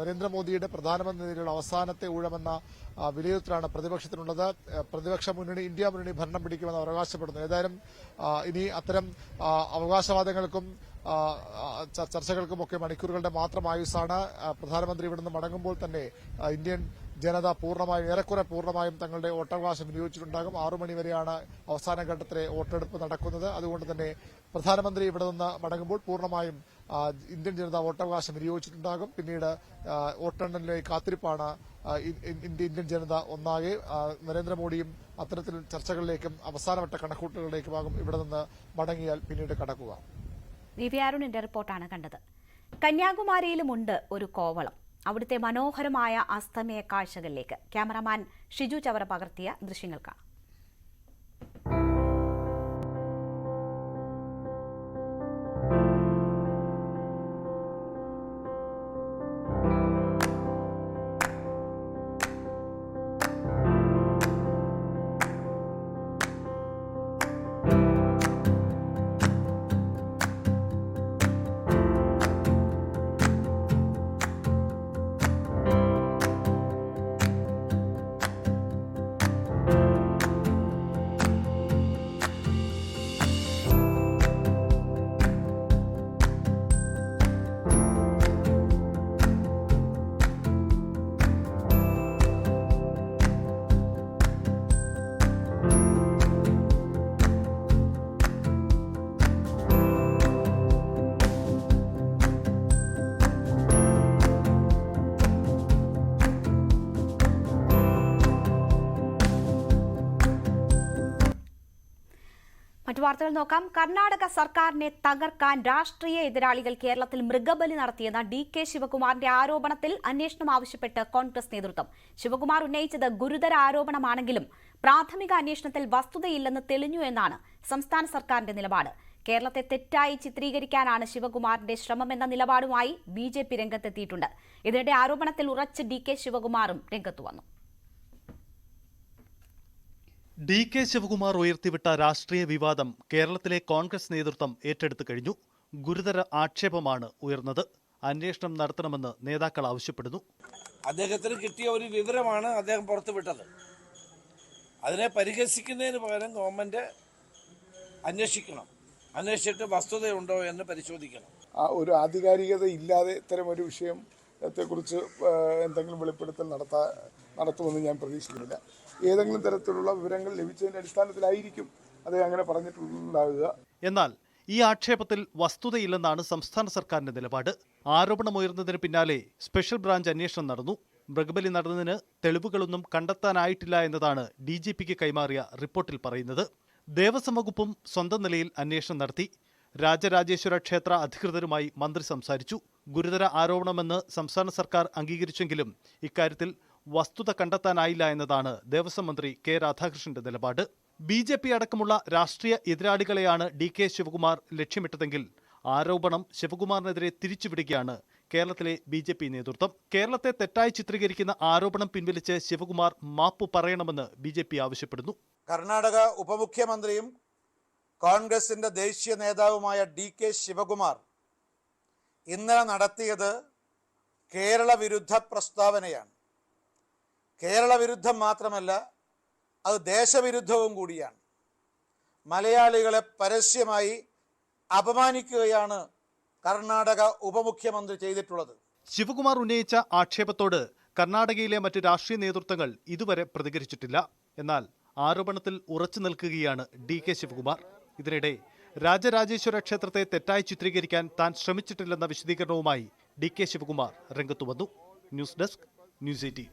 നരേന്ദ്രമോദിയുടെ പ്രധാനമന്ത്രിയുടെ അവസാനത്തെ ഊഴമെന്ന വിലയിരുത്തലാണ് പ്രതിപക്ഷത്തിനുള്ളത്. പ്രതിപക്ഷ മുന്നണി ഇന്ത്യ മുന്നണി ഭരണം പിടിക്കുമെന്ന് അവകാശപ്പെടുന്നു. ഏതായാലും ഇനി അത്തരം അവകാശവാദങ്ങൾക്കും ചർച്ചകൾക്കുമൊക്കെ മണിക്കൂറുകളുടെ മാത്രം ആയുസ്സാണ്. പ്രധാനമന്ത്രി ഇവിടുന്ന് മടങ്ങുമ്പോൾ തന്നെ ഇന്ത്യൻ ജനത ഏറെക്കുറെ പൂർണ്ണമായും തങ്ങളുടെ വോട്ടവകാശം വിനിയോഗിച്ചിട്ടുണ്ടാകും. 6 മണിവരെയാണ് അവസാന ഘട്ടത്തിലെ വോട്ടെടുപ്പ് നടക്കുന്നത്. അതുകൊണ്ട് തന്നെ പ്രധാനമന്ത്രി ഇവിടെ നിന്ന് മടങ്ങുമ്പോൾ പൂർണ്ണമായും ഇന്ത്യൻ ജനത വോട്ടവകാശം വിനിയോഗിച്ചിട്ടുണ്ടാകും. പിന്നീട് വോട്ടെണ്ണലിലെ കാത്തിരിപ്പാണ് ഇന്ത്യൻ ജനത ഒന്നാകെ. നരേന്ദ്രമോദിയും അത്തരത്തിൽ ചർച്ചകളിലേക്കും അവസാനവട്ട കണക്കൂട്ടലുകളിലേക്കുമാകും ഇവിടെ നിന്ന് മടങ്ങിയാൽ പിന്നീട് കടക്കുക. വി അരുണിന്റെ റിപ്പോർട്ടാണ് കണ്ടത്. കന്യാകുമാരിയിലുമുണ്ട് ഒരു കോവളം. അവിടുത്തെ മനോഹരമായ അസ്തമയ കാഴ്ചകളിലേക്ക് ക്യാമറമാൻ ഷിജു ചവറ പകർത്തിയ ദൃശ്യങ്ങൾ കാണാം. മറ്റു വാർത്തകൾ നോക്കാം. കർണാടക സർക്കാരിനെ തകർക്കാൻ രാഷ്ട്രീയ എതിരാളികൾ കേരളത്തിൽ മൃഗബലി നടത്തിയെന്ന DK ശിവകുമാറിന്റെ ആരോപണത്തിൽ അന്വേഷണം ആവശ്യപ്പെട്ട് കോൺഗ്രസ് നേതൃത്വം. ശിവകുമാർ ഉന്നയിച്ചത് ഗുരുതര ആരോപണമാണെങ്കിലും പ്രാഥമിക അന്വേഷണത്തിൽ വസ്തുതയില്ലെന്ന് തെളിഞ്ഞു എന്നാണ് സംസ്ഥാന സർക്കാരിന്റെ നിലപാട്. കേരളത്തെ തെറ്റായി ചിത്രീകരിക്കാനാണ് ശിവകുമാറിന്റെ ശ്രമമെന്ന നിലപാടുമായി BJP രംഗത്തെത്തിയിട്ടുണ്ട്. ഇതിനിടെ ആരോപണത്തിൽ ഉറച്ച് DK ശിവകുമാറും രംഗത്തു വന്നു. DK ശിവകുമാർ ഉയർത്തിവിട്ട രാഷ്ട്രീയ വിവാദം കേരളത്തിലെ കോൺഗ്രസ് നേതൃത്വം ഏറ്റെടുത്തു കഴിഞ്ഞു. ഗുരുതര ആക്ഷേപമാണ് ഉയർന്നത്. അന്വേഷണം നടത്തണമെന്ന് നേതാക്കൾ ആവശ്യപ്പെടുന്നു. അദ്ദേഹത്തിന് കിട്ടിയ ഒരു വിവരമാണ് അദ്ദേഹം പുറത്തുവിട്ടത്. അതിനെ പരിഹസിക്കുന്നതിന് പകരം ഗവൺമെന്റ് അന്വേഷിക്കണം. അന്വേഷിച്ചിട്ട് വസ്തുതയുണ്ടോ എന്ന് പരിശോധിക്കണം. ഒരു ആധികാരികത ഇല്ലാതെ ഇത്തരം ഒരു വിഷയത്തെക്കുറിച്ച് എന്തെങ്കിലും വെളിപ്പെടുത്തൽ നടത്തുമെന്ന് ഞാൻ പ്രതീക്ഷിക്കുന്നില്ല. ഏതെങ്കിലും തരത്തിലുള്ള വിവരങ്ങൾ ലഭിച്ചതിന്റെ അടിസ്ഥാനത്തിലായിരിക്കും അദ്ദേഹം അങ്ങനെ പറഞ്ഞിട്ടുണ്ടാവുക. എന്നാൽ ഈ ആക്ഷേപത്തിൽ വസ്തുതയില്ലെന്നാണ് സംസ്ഥാന സർക്കാരിന്റെ നിലപാട്. ആരോപണമുയർന്നതിന് പിന്നാലെ സ്പെഷ്യൽ ബ്രാഞ്ച് അന്വേഷണം നടന്നു. മൃഗബലി നടന്നതിന് തെളിവുകളൊന്നും കണ്ടെത്താനായിട്ടില്ല എന്നതാണ് DGPക്ക് കൈമാറിയ റിപ്പോർട്ടിൽ പറയുന്നത്. ദേവസ്വം വകുപ്പും സ്വന്തം നിലയിൽ അന്വേഷണം നടത്തി. രാജരാജേശ്വര ക്ഷേത്ര അധികൃതരുമായി മന്ത്രി സംസാരിച്ചു. ഗുരുതര ആരോപണമെന്ന് സംസ്ഥാന സർക്കാർ അംഗീകരിച്ചെങ്കിലും ഇക്കാര്യത്തിൽ വസ്തുത കണ്ടെത്താനായില്ല എന്നതാണ് ദേവസ്വം മന്ത്രി K രാധാകൃഷ്ണന്റെ നിലപാട്. BJP അടക്കമുള്ള രാഷ്ട്രീയ എതിരാളികളെയാണ് DK ശിവകുമാർ ലക്ഷ്യമിട്ടതെങ്കിൽ ആരോപണം ശിവകുമാറിനെതിരെ തിരിച്ചുവിടുകയാണ് കേരളത്തിലെ BJP നേതൃത്വം. കേരളത്തെ തെറ്റായി ചിത്രീകരിക്കുന്ന ആരോപണം പിൻവലിച്ച് ശിവകുമാർ മാപ്പ് പറയണമെന്ന് BJP ആവശ്യപ്പെടുന്നു. കർണാടക ഉപമുഖ്യമന്ത്രിയും കോൺഗ്രസിന്റെ ദേശീയ നേതാവുമായ DK ശിവകുമാർ ഇന്നലെ നടത്തിയത് കേരള വിരുദ്ധ പ്രസ്താവനയാണ്. കേരള വിരുദ്ധം മാത്രമല്ല, അത് ദേശവിരുദ്ധവും കൂടിയാണ്. മലയാളികളെ പരസ്യമായി അപമാനിക്കുകയാണ് കർണാടക ഉപമുഖ്യമന്ത്രി ചെയ്തിട്ടുള്ളത്. ശിവകുമാർ ഉന്നയിച്ച ആക്ഷേപത്തോട് കർണാടകയിലെ മറ്റ് രാഷ്ട്രീയ നേതൃത്വങ്ങൾ ഇതുവരെ പ്രതികരിച്ചിട്ടില്ല. എന്നാൽ ആരോപണത്തിൽ ഉറച്ചു നിൽക്കുകയാണ് DK ശിവകുമാർ. ഇതിനിടെ രാജരാജേശ്വര ക്ഷേത്രത്തെ തെറ്റായി ചിത്രീകരിക്കാൻ താൻ ശ്രമിച്ചിട്ടില്ലെന്ന വിശദീകരണവുമായി DK ശിവകുമാർ രംഗത്തു വന്നു. News desk, news 18.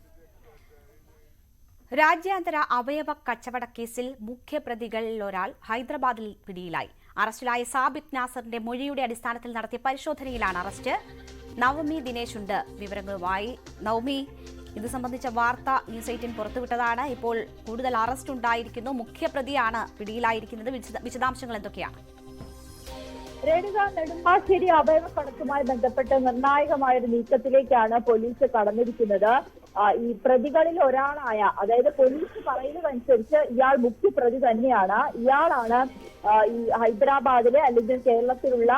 രാജ്യാന്തര അവയവ കച്ചവട കേസിൽ മുഖ്യപ്രതികളിലൊരാൾ ഹൈദരാബാദിൽ പിടിയിലായി. അറസ്റ്റിലായ സാബിത് നാസറിന്റെ മൊഴിയുടെ അടിസ്ഥാനത്തിൽ നടത്തിയ പരിശോധനയിലാണ് അറസ്റ്റ്. നവമി ദിനേശ് ഉണ്ട് വിവരങ്ങളുമായി. നവമി, ഇത് സംബന്ധിച്ച വാർത്ത ന്യൂസ് 18 പുറത്തുവിട്ടതാണ്. ഇപ്പോൾ കൂടുതൽ അറസ്റ്റ് ഉണ്ടായിരിക്കുന്നു. മുഖ്യപ്രതിയാണ് പിടിയിലായിരിക്കുന്നത്. വിശദാംശങ്ങൾ എന്തൊക്കെയാണ്? രേണുക, നെടുമ്പാശ്ശേരി അവയവക്കടത്തുമായി ബന്ധപ്പെട്ട് നിർണായകമായൊരു നീക്കത്തിലേക്കാണ് പോലീസ് കടന്നിരിക്കുന്നത്. ഈ പ്രതികളിൽ ഒരാളായ, അതായത് പോലീസ് പറയുന്നതനുസരിച്ച് ഇയാൾ മുഖ്യപ്രതി തന്നെയാണ്. ഇയാളാണ് ഈ ഹൈദരാബാദിലെ അല്ലെങ്കിൽ കേരളത്തിലുള്ള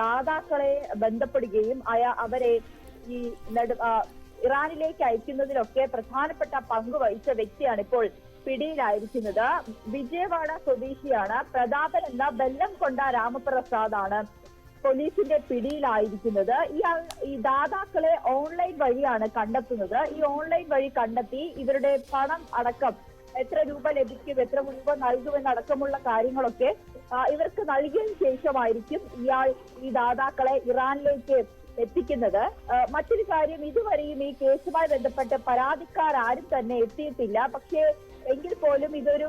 ദാതാക്കളെ ബന്ധപ്പെടുകയും അവരെ ഈ ഇറാനിലേക്ക് അയക്കുന്നതിലൊക്കെ പ്രധാനപ്പെട്ട പങ്ക് വഹിച്ച വ്യക്തിയാണ് ഇപ്പോൾ പിടിയിലായിരിക്കുന്നത്. വിജയവാഡ സ്വദേശിയാണ്. പ്രതാപൻ എന്ന ബെല്ലംകൊണ്ട രാമപ്രസാദാണ് പോലീസിന്റെ പിടിയിലായിരിക്കുന്നത്. ഈ ദാതാക്കളെ ഓൺലൈൻ വഴിയാണ് കണ്ടെത്തുന്നത്. ഈ ഓൺലൈൻ വഴി കണ്ടെത്തി ഇവരുടെ പണം അടക്കം എത്ര രൂപ ലഭിക്കും, എത്ര രൂപ നൽകുമെന്നടക്കമുള്ള കാര്യങ്ങളൊക്കെ ഇവർക്ക് നൽകിയതിനു ശേഷമായിരിക്കും ഇയാൾ ഈ ദാതാക്കളെ ഇറാനിലേക്ക് എത്തിക്കുന്നത്. മറ്റൊരു കാര്യം, ഇതുവരെയും ഈ കേസുമായി ബന്ധപ്പെട്ട് പരാതിക്കാരും തന്നെ എത്തിയിട്ടില്ല. പക്ഷേ എങ്കിൽ പോലും ഇതൊരു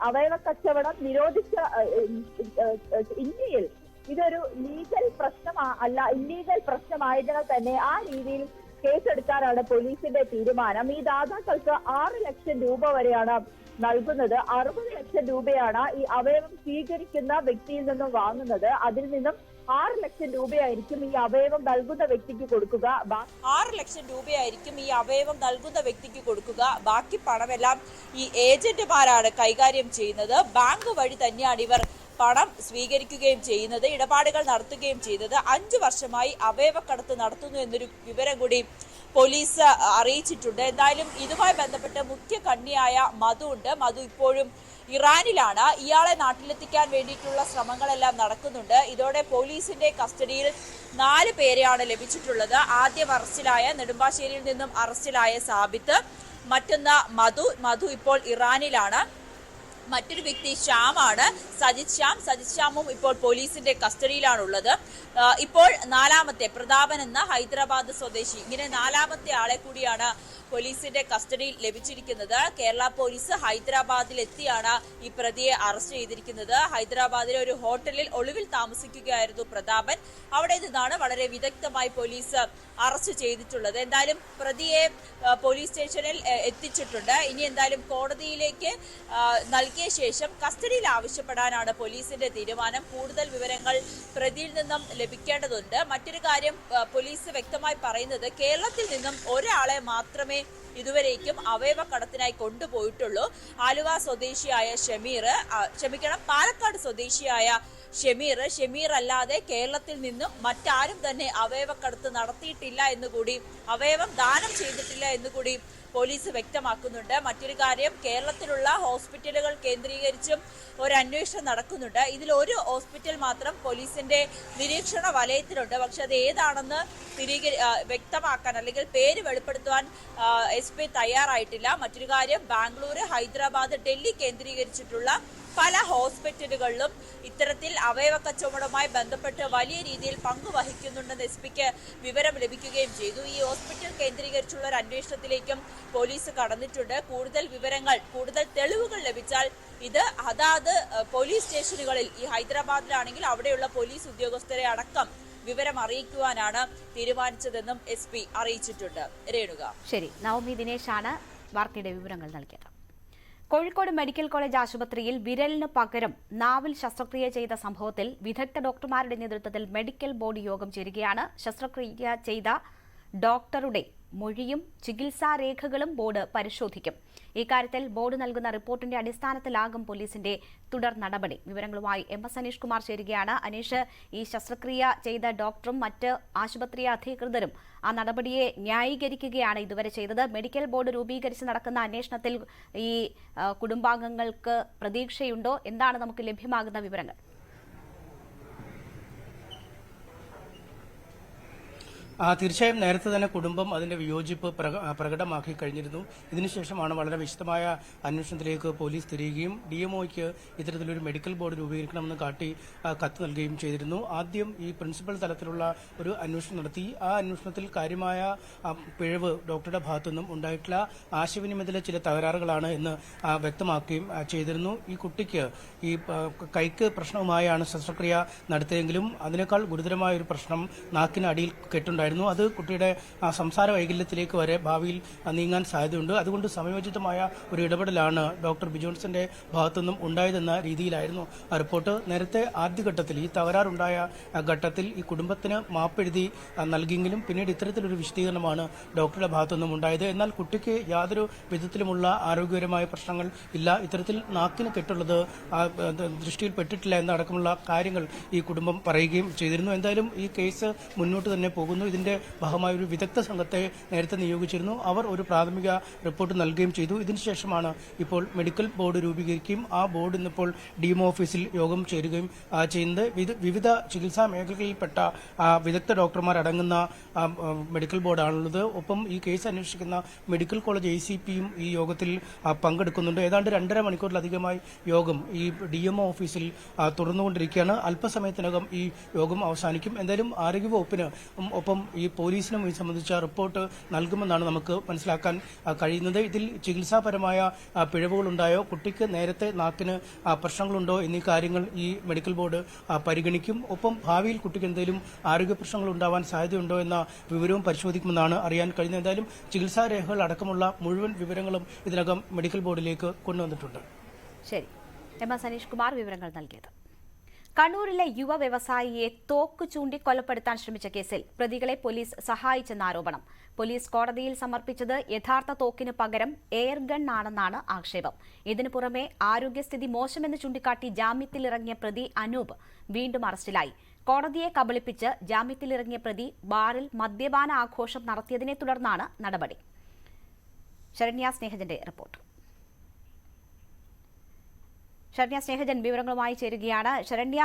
അവയവ കച്ചവടം നിരോധിച്ച ഇന്ത്യയിൽ ഇതൊരു ലീഗൽ പ്രശ്നമല്ല, ഇല്ലീഗൽ പ്രശ്നമായതിനാൽ തന്നെ ആ രീതിയിൽ കേസെടുക്കാനാണ് പോലീസിന്റെ തീരുമാനം. ഈ ദാതാക്കൾക്ക് 6 ലക്ഷം രൂപ വരെയാണ് നൽകുന്നത്. 60 ലക്ഷം രൂപയാണ് ഈ അവയവം സ്വീകരിക്കുന്ന വ്യക്തിയിൽ നിന്നും വാങ്ങുന്നത്. അതിൽ നിന്നും 6 ലക്ഷം രൂപയായിരിക്കും ഈ അവയവം നൽകുന്ന വ്യക്തിക്ക് കൊടുക്കുക. 6 ലക്ഷം രൂപയായിരിക്കും ഈ അവയവം നൽകുന്ന വ്യക്തിക്ക് കൊടുക്കുക. ബാക്കി പണമെല്ലാം ഈ ഏജന്റുമാരാണ് കൈകാര്യം ചെയ്യുന്നത്. ബാങ്ക് വഴി തന്നെയാണ് ഇവർ പണം സ്വീകരിക്കുകയും ചെയ്യുന്നത്, ഇടപാടുകൾ നടത്തുകയും ചെയ്തത്. 5 വർഷമായി അവയവക്കടത്ത് നടത്തുന്നു എന്നൊരു വിവരം കൂടി പോലീസ് അറിയിച്ചിട്ടുണ്ട്. എന്തായാലും ഇതുമായി ബന്ധപ്പെട്ട് മുഖ്യ കണ്ണിയായ മധു ഉണ്ട്. മധു ഇപ്പോഴും ഇറാനിലാണ്. ഇയാളെ നാട്ടിലെത്തിക്കാൻ വേണ്ടിയിട്ടുള്ള ശ്രമങ്ങളെല്ലാം നടക്കുന്നുണ്ട്. ഇതോടെ പോലീസിന്റെ കസ്റ്റഡിയിൽ 4 പേരെയാണ് ലഭിച്ചിട്ടുള്ളത്. ആദ്യം അറസ്റ്റിലായ, നെടുമ്പാശ്ശേരിയിൽ നിന്നും അറസ്റ്റിലായ സാബിത്ത്, മറ്റൊന്ന് മധു ഇപ്പോൾ ഇറാനിലാണ്. മറ്റൊരു വ്യക്തി ശ്യാമാണ്, സജിത് ശ്യാമും ഇപ്പോൾ പോലീസിന്റെ കസ്റ്റഡിയിലാണുള്ളത്. ഇപ്പോൾ 4ാമത്തെ പ്രതാപൻ എന്ന ഹൈദരാബാദ് സ്വദേശി, ഇങ്ങനെ 4ാമത്തെ ആളെ കൂടിയാണ് പോലീസിന്റെ കസ്റ്റഡിയിൽ ലഭിച്ചിരിക്കുന്നത്. കേരള പോലീസ് ഹൈദരാബാദിൽ എത്തിയാണ് ഈ പ്രതിയെ അറസ്റ്റ് ചെയ്തിരിക്കുന്നത്. ഹൈദരാബാദിലെ ഒരു ഹോട്ടലിൽ ഒളിവിൽ താമസിക്കുകയായിരുന്നു പ്രതാപൻ. അവിടെ നിന്നാണ് വളരെ വിദഗ്ധമായി പോലീസ് അറസ്റ്റ് ചെയ്തിട്ടുള്ളത്. എന്തായാലും പ്രതിയെ പോലീസ് സ്റ്റേഷനിൽ എത്തിച്ചിട്ടുണ്ട്. ഇനി എന്തായാലും കോടതിയിലേക്ക് വൈകിയ ശേഷം കസ്റ്റഡിയിൽ ആവശ്യപ്പെടാനാണ് പോലീസിന്റെ തീരുമാനം. കൂടുതൽ വിവരങ്ങൾ പ്രതിയിൽ നിന്നും ലഭിക്കേണ്ടതുണ്ട്. മറ്റൊരു കാര്യം പോലീസ് വ്യക്തമായി പറയുന്നത്, കേരളത്തിൽ നിന്നും ഒരാളെ മാത്രമേ ഇതുവരേക്കും അവയവ കടത്തിനായി കൊണ്ടുപോയിട്ടുള്ളൂ. ആലുവ സ്വദേശിയായ പാലക്കാട് സ്വദേശിയായ ഷമീർ അല്ലാതെ കേരളത്തിൽ നിന്നും മറ്റാരും തന്നെ അവയവക്കടത്ത് നടത്തിയിട്ടില്ല എന്നുകൂടി, അവയവം ദാനം ചെയ്തിട്ടില്ല എന്നുകൂടി പോലീസ് വ്യക്തമാക്കുന്നുണ്ട്. മറ്റൊരു കാര്യം, കേരളത്തിലുള്ള ഹോസ്പിറ്റലുകൾ കേന്ദ്രീകരിച്ചും ഒരു അന്വേഷണം നടക്കുന്നുണ്ട്. ഇതിൽ ഒരു ഹോസ്പിറ്റൽ മാത്രം പോലീസിന്റെ നിരീക്ഷണ വലയത്തിലുണ്ട്. പക്ഷെ അത് ഏതാണെന്ന് വ്യക്തമാക്കാൻ അല്ലെങ്കിൽ പേര് വെളിപ്പെടുത്തുവാൻ SP തയ്യാറായിട്ടില്ല. മറ്റൊരു കാര്യം, ബാംഗ്ലൂർ, ഹൈദരാബാദ്, ഡൽഹി കേന്ദ്രീകരിച്ചിട്ടുള്ള പല ഹോസ്പിറ്റലുകളിലും ഇത്തരത്തിൽ അവയവ കച്ചവടവുമായി ബന്ധപ്പെട്ട് വലിയ രീതിയിൽ പങ്കുവഹിക്കുന്നുണ്ടെന്ന് SPക്ക് വിവരം ലഭിക്കുകയും ചെയ്തു. ഈ ഹോസ്പിറ്റൽ കേന്ദ്രീകരിച്ചുള്ള ഒരു അന്വേഷണത്തിലേക്കും പോലീസ് കടന്നിട്ടുണ്ട്. കൂടുതൽ വിവരങ്ങൾ, കൂടുതൽ തെളിവുകൾ ലഭിച്ചാൽ ഇത് അതാത് പോലീസ് സ്റ്റേഷനുകളിൽ, ഈ ഹൈദരാബാദിലാണെങ്കിൽ അവിടെയുള്ള പോലീസ് ഉദ്യോഗസ്ഥരെ അടക്കം വിവരം അറിയിക്കുവാനാണ് തീരുമാനിച്ചതെന്നും SP അറിയിച്ചിട്ടുണ്ട്. രേണുക. ശരി, നവമി ദിനേശാണ് വാർത്തയുടെ വിവരങ്ങൾ നൽകിയത്. കോഴിക്കോട് മെഡിക്കൽ കോളേജ് ആശുപത്രിയിൽ വിരലിന് പകരം നാവിൽ ശസ്ത്രക്രിയ ചെയ്ത സംഭവത്തിൽ വിദഗ്ധ ഡോക്ടർമാരുടെ നേതൃത്വത്തിൽ മെഡിക്കൽ ബോർഡ് യോഗം ചേരുകയാണ്. ശസ്ത്രക്രിയ ചെയ്ത ഡോക്ടറുടെ മൊഴിയും ചികിത്സാ രേഖകളും ബോർഡ് പരിശോധിക്കും. ഇക്കാര്യത്തിൽ ബോർഡ് നൽകുന്ന റിപ്പോർട്ടിന്റെ അടിസ്ഥാനത്തിലാകും പോലീസിന്റെ തുടർ നടപടി. വിവരങ്ങളുമായി MS അനീഷ് കുമാർ ചേരുകയാണ്. അനീഷ്, ഈ ശസ്ത്രക്രിയ ചെയ്ത ഡോക്ടറും മറ്റ് ആശുപത്രി അധികൃതരും ആ നടപടിയെ ന്യായീകരിക്കുകയാണ് ഇതുവരെ ചെയ്തത്. മെഡിക്കൽ ബോർഡ് രൂപീകരിച്ച് നടക്കുന്ന അന്വേഷണത്തിൽ ഈ കുടുംബാംഗങ്ങൾക്ക് പ്രതീക്ഷയുണ്ടോ? എന്താണ് നമുക്ക് ലഭ്യമാകുന്ന വിവരങ്ങൾ? തീർച്ചയായും നേരത്തെ തന്നെ കുടുംബം അതിന്റെ വിയോജിപ്പ് പ്രകടമാക്കി കഴിഞ്ഞിരുന്നു. ഇതിനുശേഷമാണ് വളരെ വിശദമായ അന്വേഷണത്തിലേക്ക് പോലീസ് തിരിയുകയും DMOയ്ക്ക് ഇത്തരത്തിലൊരു മെഡിക്കൽ ബോർഡ് രൂപീകരിക്കണമെന്ന് കാട്ടി കത്ത് നൽകുകയും ചെയ്തിരുന്നു. ആദ്യം ഈ പ്രിൻസിപ്പൽ തലത്തിലുള്ള ഒരു അന്വേഷണം നടത്തി. ആ അന്വേഷണത്തിൽ കാര്യമായ പിഴവ് ഡോക്ടറുടെ ഭാഗത്തുനിന്നും ഉണ്ടായിട്ടുള്ള ആശയവിനിമയത്തിലെ ചില തകരാറുകളാണ് എന്ന് വ്യക്തമാക്കുകയും ചെയ്തിരുന്നു. ഈ കുട്ടിക്ക് ഈ കൈക്ക് പ്രശ്നവുമായാണ് ശസ്ത്രക്രിയ നടത്തിയെങ്കിലും അതിനേക്കാൾ ഗുരുതരമായ ഒരു പ്രശ്നം നാക്കിനടിയിൽ കെട്ടുണ്ടായിരുന്നു. അത് കുട്ടിയുടെ സംസാര വൈകല്യത്തിലേക്ക് വരെ ഭാവിയിൽ നീങ്ങാൻ സാധ്യതയുണ്ട്. അതുകൊണ്ട് സമയോചിതമായ ഒരു ഇടപെടലാണ് ഡോക്ടർ ബിജോൺസിന്റെ ഭാഗത്തുനിന്നും ഉണ്ടായതെന്ന രീതിയിലായിരുന്നു റിപ്പോർട്ട്. നേരത്തെ ആദ്യഘട്ടത്തിൽ ഈ തകരാറുണ്ടായ ഘട്ടത്തിൽ ഈ കുടുംബത്തിന് മാപ്പെഴുതി നൽകിയെങ്കിലും പിന്നീട് ഇത്തരത്തിലൊരു വിശദീകരണമാണ് ഡോക്ടറുടെ ഭാഗത്തുനിന്നും ഉണ്ടായത്. എന്നാൽ കുട്ടിക്ക് യാതൊരു വിധത്തിലുമുള്ള ആരോഗ്യപരമായ പ്രശ്നങ്ങൾ ഇല്ല, ഇത്തരത്തിൽ നാക്കിന് കെട്ടുള്ളത് ദൃഷ്ടിയിൽ പെട്ടിട്ടില്ല എന്നടക്കമുള്ള കാര്യങ്ങൾ ഈ കുടുംബം പറയുകയും ചെയ്തിരുന്നു. എന്തായാലും ഈ കേസ് മുന്നോട്ട് തന്നെ പോകുന്നു. ഇതിന്റെ ഭാഗമായ ഒരു വിദഗ്ധ സംഘത്തെ നേരത്തെ നിയോഗിച്ചിരുന്നു. അവർ ഒരു പ്രാഥമിക റിപ്പോർട്ട് നൽകുകയും ചെയ്തു. ഇതിനുശേഷമാണ് ഇപ്പോൾ മെഡിക്കൽ ബോർഡ് രൂപീകരിക്കുകയും ആ ബോർഡ് ഇന്നിപ്പോൾ DMO ഓഫീസിൽ യോഗം ചേരുകയും ചെയ്യുന്നത്. വിവിധ ചികിത്സാ മേഖലകളിൽപ്പെട്ട വിദഗ്ധ ഡോക്ടർമാരടങ്ങുന്ന മെഡിക്കൽ ബോർഡാണുള്ളത്. ഒപ്പം ഈ കേസ് അന്വേഷിക്കുന്ന മെഡിക്കൽ കോളേജ് ACPയും ഈ യോഗത്തിൽ പങ്കെടുക്കുന്നുണ്ട്. ഏതാണ്ട് 2.5 മണിക്കൂറിലധികമായി യോഗം ഈ DMO ഓഫീസിൽ തുടർന്നുകൊണ്ടിരിക്കുകയാണ്. അല്പസമയത്തിനകം ഈ യോഗം അവസാനിക്കും. എന്തായാലും ആരോഗ്യവകുപ്പിന് ഒപ്പം ഈ പോലീസിനും ഈ സംബന്ധിച്ച റിപ്പോർട്ട് നൽകുമെന്നാണ് നമുക്ക് മനസ്സിലാക്കാൻ കഴിയുന്നത്. ഇതിൽ ചികിത്സാപരമായ പിഴവുകളുണ്ടായോ, കുട്ടിക്ക് നേരത്തെ നാക്കിന് പ്രശ്നങ്ങളുണ്ടോ എന്നീ കാര്യങ്ങൾ ഈ മെഡിക്കൽ ബോർഡ് പരിഗണിക്കും. ഒപ്പം ഭാവിയിൽ കുട്ടിക്ക് എന്തെങ്കിലും ആരോഗ്യ പ്രശ്നങ്ങൾ ഉണ്ടാവാൻ സാധ്യതയുണ്ടോ എന്ന വിവരവും പരിശോധിക്കുമെന്നാണ് അറിയാൻ കഴിയുന്നത്. എന്തായാലും ചികിത്സാ രേഖകൾ അടക്കമുള്ള മുഴുവൻ വിവരങ്ങളും ഇതിനകം മെഡിക്കൽ ബോർഡിലേക്ക് കൊണ്ടുവന്നിട്ടുണ്ട്. ശരി, MS അനീഷ് കുമാർ വിവരങ്ങൾ നൽകിയത്. കണ്ണൂരിലെ യുവ വ്യവസായിയെ തോക്ക് ചൂണ്ടി കൊലപ്പെടുത്താൻ ശ്രമിച്ച കേസിൽ പ്രതികളെ പോലീസ് സഹായിച്ചെന്ന ആരോപണം. പോലീസ് കോടതിയിൽ സമർപ്പിച്ചത് യഥാർത്ഥ തോക്കിന് പകരം എയർ ഗൺ ആണെന്നാണ് ആക്ഷേപം. ഇതിനു പുറമെ ആരോഗ്യസ്ഥിതി മോശമെന്ന് ചൂണ്ടിക്കാട്ടി ജാമ്യത്തിലിറങ്ങിയ പ്രതി അനൂപ് വീണ്ടും അറസ്റ്റിലായി. കോടതിയെ കബളിപ്പിച്ച് ജാമ്യത്തിലിറങ്ങിയ പ്രതി ബാറിൽ മദ്യപാന ആഘോഷം നടത്തിയതിനെ തുടർന്നാണ് നടപടി. ശരണ്യ സ്നേഹജന്റെ റിപ്പോർട്ട്. ശരണ്യ സ്നേഹജൻ വിവരങ്ങളുമായി ചേരുകയാണ്. ശരണ്യ,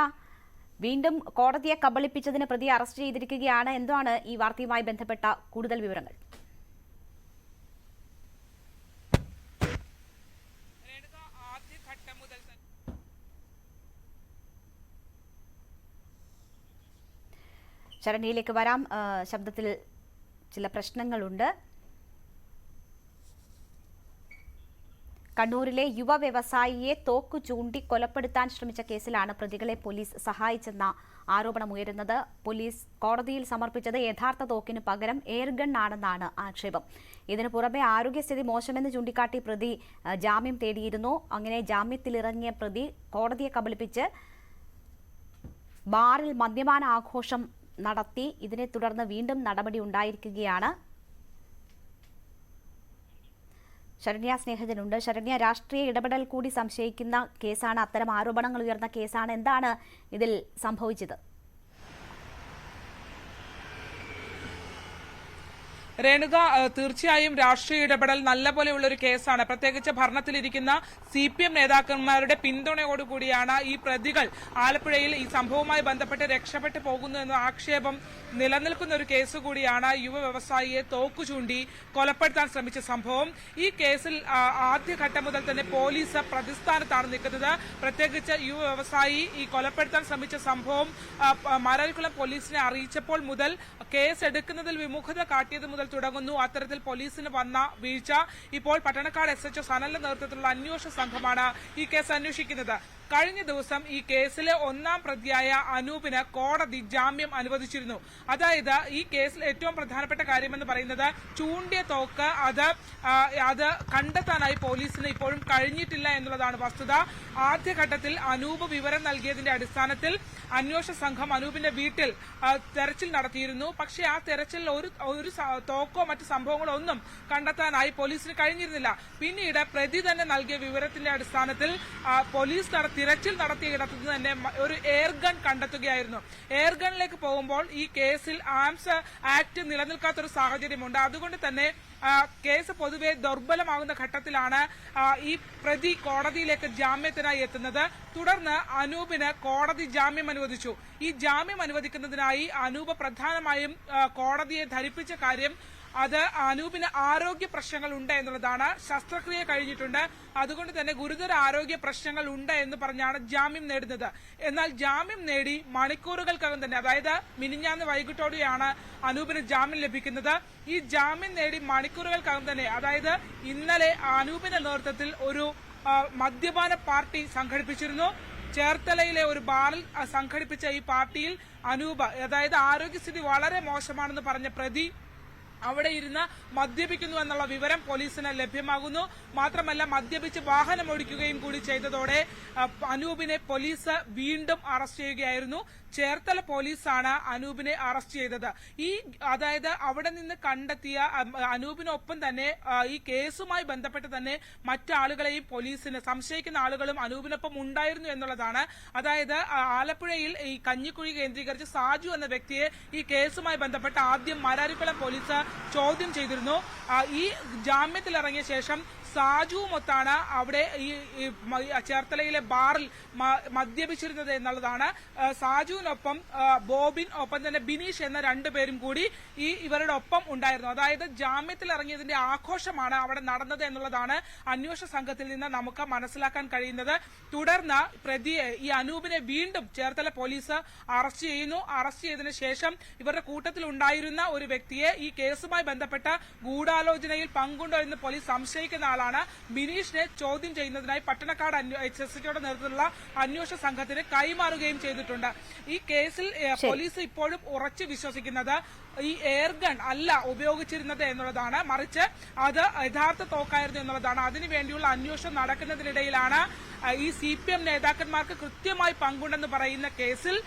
വീണ്ടും കോടതിയെ കബളിപ്പിച്ചതിന് പ്രതി അറസ്റ്റ് ചെയ്തിരിക്കുകയാണ്. എന്താണ് ഈ വാർത്തയുമായി ബന്ധപ്പെട്ട കൂടുതൽ വിവരങ്ങൾ? ശരണ്യയിലേക്ക് വരാം. ശബ്ദത്തിൽ ചില പ്രശ്നങ്ങളുണ്ട്. കണ്ണൂരിലെ യുവ വ്യവസായിയെ തോക്കു ചൂണ്ടി കൊലപ്പെടുത്താൻ ശ്രമിച്ച കേസിലാണ് പ്രതികളെ പോലീസ് സഹായിച്ചെന്ന ആരോപണമുയരുന്നത്. പോലീസ് കോടതിയിൽ സമർപ്പിച്ചത് യഥാർത്ഥ തോക്കിന് പകരം എയർഗൺ ആണെന്നാണ് ആക്ഷേപം. ഇതിനു പുറമെ ആരോഗ്യസ്ഥിതി മോശമെന്ന് ചൂണ്ടിക്കാട്ടി പ്രതി ജാമ്യം തേടിയിരുന്നു. അങ്ങനെ ജാമ്യത്തിലിറങ്ങിയ പ്രതി കോടതിയെ കബളിപ്പിച്ച് ബാറിൽ മദ്യപാന ആഘോഷം നടത്തി. ഇതിനെ തുടർന്ന് വീണ്ടും നടപടി ഉണ്ടായിരിക്കുകയാണ്. ശരണ്യ സ്നേഹജനുണ്ട്. ശരണ്യ, രാഷ്ട്രീയ ഇടപെടൽ കൂടി സംശയിക്കുന്ന കേസാണ്, അത്തരം ആരോപണങ്ങൾ ഉയർന്ന കേസാണ്. എന്താണ് ഇതിൽ സംഭവിച്ചത്? രേണുക, തീർച്ചയായും രാഷ്ട്രീയ ഇടപെടൽ നല്ലപോലെയുള്ള ഒരു കേസാണ്. പ്രത്യേകിച്ച് ഭരണത്തിലിരിക്കുന്ന CPM നേതാക്കന്മാരുടെ പിന്തുണയോടുകൂടിയാണ് ഈ പ്രതികൾ ആലപ്പുഴയിൽ ഈ സംഭവവുമായി ബന്ധപ്പെട്ട് രക്ഷപ്പെട്ടു പോകുന്നു എന്ന ആക്ഷേപം നിലനിൽക്കുന്ന ഒരു കേസ് കൂടിയാണ് യുവ വ്യവസായിയെ തോക്കു ചൂണ്ടി കൊലപ്പെടുത്താൻ ശ്രമിച്ച സംഭവം. ഈ കേസിൽ ആദ്യഘട്ടം മുതൽ തന്നെ പോലീസ് പ്രതിസ്ഥാനത്താണ് നിൽക്കുന്നത്. പ്രത്യേകിച്ച് യുവ വ്യവസായി ഈ കൊലപ്പെടുത്താൻ ശ്രമിച്ച സംഭവം മാരാരിക്കുളം പോലീസിനെ അറിയിച്ചപ്പോൾ മുതൽ കേസ് എടുക്കുന്നതിൽ വിമുഖത കാട്ടിയത് മുതൽ തുടങ്ങുന്നു. അത്തരത്തിൽ പോലീസിന് വന്ന വീഴ്ച. ഇപ്പോൾ പട്ടണക്കാട് SHO സനലിന്റെ നേതൃത്വത്തിലുള്ള അന്വേഷണ സംഘമാണ് ഈ കേസ് അന്വേഷിക്കുന്നത്. കഴിഞ്ഞ ദിവസം ഈ കേസിലെ ഒന്നാം പ്രതിയായ അനൂപിന് കോടതി ജാമ്യം അനുവദിച്ചിരുന്നു. അതായത് ഈ കേസിൽ ഏറ്റവും പ്രധാനപ്പെട്ട കാര്യമെന്ന് പറയുന്നത് ചൂണ്ടിയ തോക്ക് അത് കണ്ടെത്താനായി പോലീസിന് ഇപ്പോഴും കഴിഞ്ഞിട്ടില്ല എന്നുള്ളതാണ് വസ്തുത. ആദ്യഘട്ടത്തിൽ അനൂപ് വിവരം നൽകിയതിന്റെ അടിസ്ഥാനത്തിൽ അന്വേഷണ സംഘം അനൂപിന്റെ വീട്ടിൽ തെരച്ചിൽ നടത്തിയിരുന്നു. പക്ഷേ ആ തെരച്ചിലിൽ ഒരു തോക്കോ മറ്റു സംഭവങ്ങളോ ഒന്നും കണ്ടെത്താനായി പോലീസിന് കഴിഞ്ഞിരുന്നില്ല. പിന്നീട് പ്രതി തന്നെ നൽകിയ വിവരത്തിന്റെ അടിസ്ഥാനത്തിൽ പോലീസ് തിരച്ചിൽ നടത്തിയ ഇടത്തു നിന്ന് തന്നെ ഒരു എയർഗൺ കണ്ടെത്തുകയായിരുന്നു. എയർഗണിലേക്ക് പോകുമ്പോൾ ഈ കേസിൽ ആംസ് ആക്ട് നിലനിൽക്കാത്തൊരു സാഹചര്യമുണ്ട്. അതുകൊണ്ട് തന്നെ കേസ് പൊതുവെ ദുർബലമാകുന്ന ഘട്ടത്തിലാണ് ഈ പ്രതി കോടതിയിലേക്ക് ജാമ്യത്തിനായി എത്തുന്നത്. തുടർന്ന് അനൂപിന് കോടതി ജാമ്യം അനുവദിച്ചു. ഈ ജാമ്യം അനുവദിക്കുന്നതിനായി അനൂപ് പ്രധാനമായും കോടതിയെ ധരിപ്പിച്ച കാര്യം അത് അനൂപിന് ആരോഗ്യ പ്രശ്നങ്ങൾ ഉണ്ട് എന്നുള്ളതാണ്. ശസ്ത്രക്രിയ കഴിഞ്ഞിട്ടുണ്ട്, അതുകൊണ്ട് തന്നെ ഗുരുതര ആരോഗ്യ പ്രശ്നങ്ങൾ ഉണ്ട് എന്ന് പറഞ്ഞാണ് ജാമ്യം നേടുന്നത്. എന്നാൽ ജാമ്യം നേടി മണിക്കൂറുകൾക്കകം തന്നെ, അതായത് മിനിഞ്ഞാന്ന് വൈകിട്ടോടെയാണ് അനൂപിന് ജാമ്യം ലഭിക്കുന്നത്. ഈ ജാമ്യം നേടി മണിക്കൂറുകൾക്കകം തന്നെ, അതായത് ഇന്നലെ അനൂപിന്റെ നേതൃത്വത്തിൽ ഒരു മദ്യപാന പാർട്ടി സംഘടിപ്പിച്ചിരുന്നു. ചേർത്തലയിലെ ഒരു ബാറിൽ സംഘടിപ്പിച്ച ഈ പാർട്ടിയിൽ അനൂപ്, അതായത് ആരോഗ്യസ്ഥിതി വളരെ മോശമാണെന്ന് പറഞ്ഞ പ്രതി അവിടെ ഇരുന്ന് മദ്യപിക്കുന്നു എന്നുള്ള വിവരം പോലീസിന് ലഭ്യമാകുന്നു. മാത്രമല്ല മദ്യപിച്ച് വാഹനം ഓടിക്കുകയും കൂടി ചെയ്തതോടെ അനൂപിനെ പോലീസ് വീണ്ടും അറസ്റ്റ് ചെയ്യുകയായിരുന്നു. ചേർത്തല പോലീസാണ് അനൂപിനെ അറസ്റ്റ് ചെയ്തത്. അതായത് അവിടെ നിന്ന് കണ്ടെത്തിയ അനൂപിനൊപ്പം തന്നെ ഈ കേസുമായി ബന്ധപ്പെട്ട് തന്നെ മറ്റാളുകളെയും പോലീസിന് സംശയിക്കുന്ന ആളുകളും അനൂപിനൊപ്പം ഉണ്ടായിരുന്നു എന്നുള്ളതാണ്. അതായത് ആലപ്പുഴയിൽ ഈ കഞ്ഞിക്കുഴി കേന്ദ്രീകരിച്ച് സാജു എന്ന വ്യക്തിയെ ഈ കേസുമായി ബന്ധപ്പെട്ട് ആദ്യം മാരാരിക്കുളം പോലീസ് ചോദ്യം ചെയ്തിരുന്നു. ഈ ജാമ്യത്തിലിറങ്ങിയ ശേഷം സാജുവുമൊത്താണ് അവിടെ ഈ ചേർത്തലയിലെ ബാറിൽ മദ്യപിച്ചിരുന്നത് എന്നുള്ളതാണ്. സാജുവിനൊപ്പം ബോബിൻ, ഒപ്പം തന്നെ ബിനീഷ് എന്ന രണ്ടുപേരും കൂടി ഇവരുടെ ഒപ്പം ഉണ്ടായിരുന്നു. അതായത് ജാമ്യത്തിൽ ഇറങ്ങിയതിന്റെ ആഘോഷമാണ് അവിടെ നടന്നത് എന്നുള്ളതാണ് അന്വേഷണ സംഘത്തിൽ നിന്ന് നമുക്ക് മനസ്സിലാക്കാൻ കഴിയുന്നത്. തുടർന്ന് പ്രതിയെ, ഈ അനൂപിനെ വീണ്ടും ചേർത്തല പോലീസ് അറസ്റ്റ് ചെയ്യുന്നു. അറസ്റ്റ് ചെയ്തതിനു ശേഷം ഇവരുടെ കൂട്ടത്തിൽ ഉണ്ടായിരുന്ന ഒരു വ്യക്തിയെ ഈ കേസുമായി ബന്ധപ്പെട്ട ഗൂഢാലോചനയിൽ പങ്കുണ്ടോ എന്ന് പോലീസ് സംശയിക്കുന്ന ആളാണ്. ബിനീഷിനെ ചോദ്യം ചെയ്യുന്നതിനായി പട്ടണക്കാട് SHOയുടെ നേതൃത്വത്തിലുള്ള അന്വേഷണ സംഘത്തിന് കൈമാറുകയും ചെയ്തിട്ടുണ്ട്. ഈ കേസിൽ പോലീസ് ഇപ്പോഴും ഉറച്ചു വിശ്വസിക്കുന്നത് ഈ എയർഗൺ അല്ല ഉപയോഗിച്ചിരുന്നത് എന്നുള്ളതാണ്, മറിച്ച് അത് യഥാർത്ഥ തോക്കായിരുന്നു എന്നുള്ളതാണ്. അതിനുവേണ്ടിയുള്ള അന്വേഷണം നടക്കുന്നതിനിടയിലാണ് ഈ CPM നേതാക്കന്മാർക്ക് കൃത്യമായി പങ്കുണ്ടെന്ന് പറയുന്ന കേസിൽ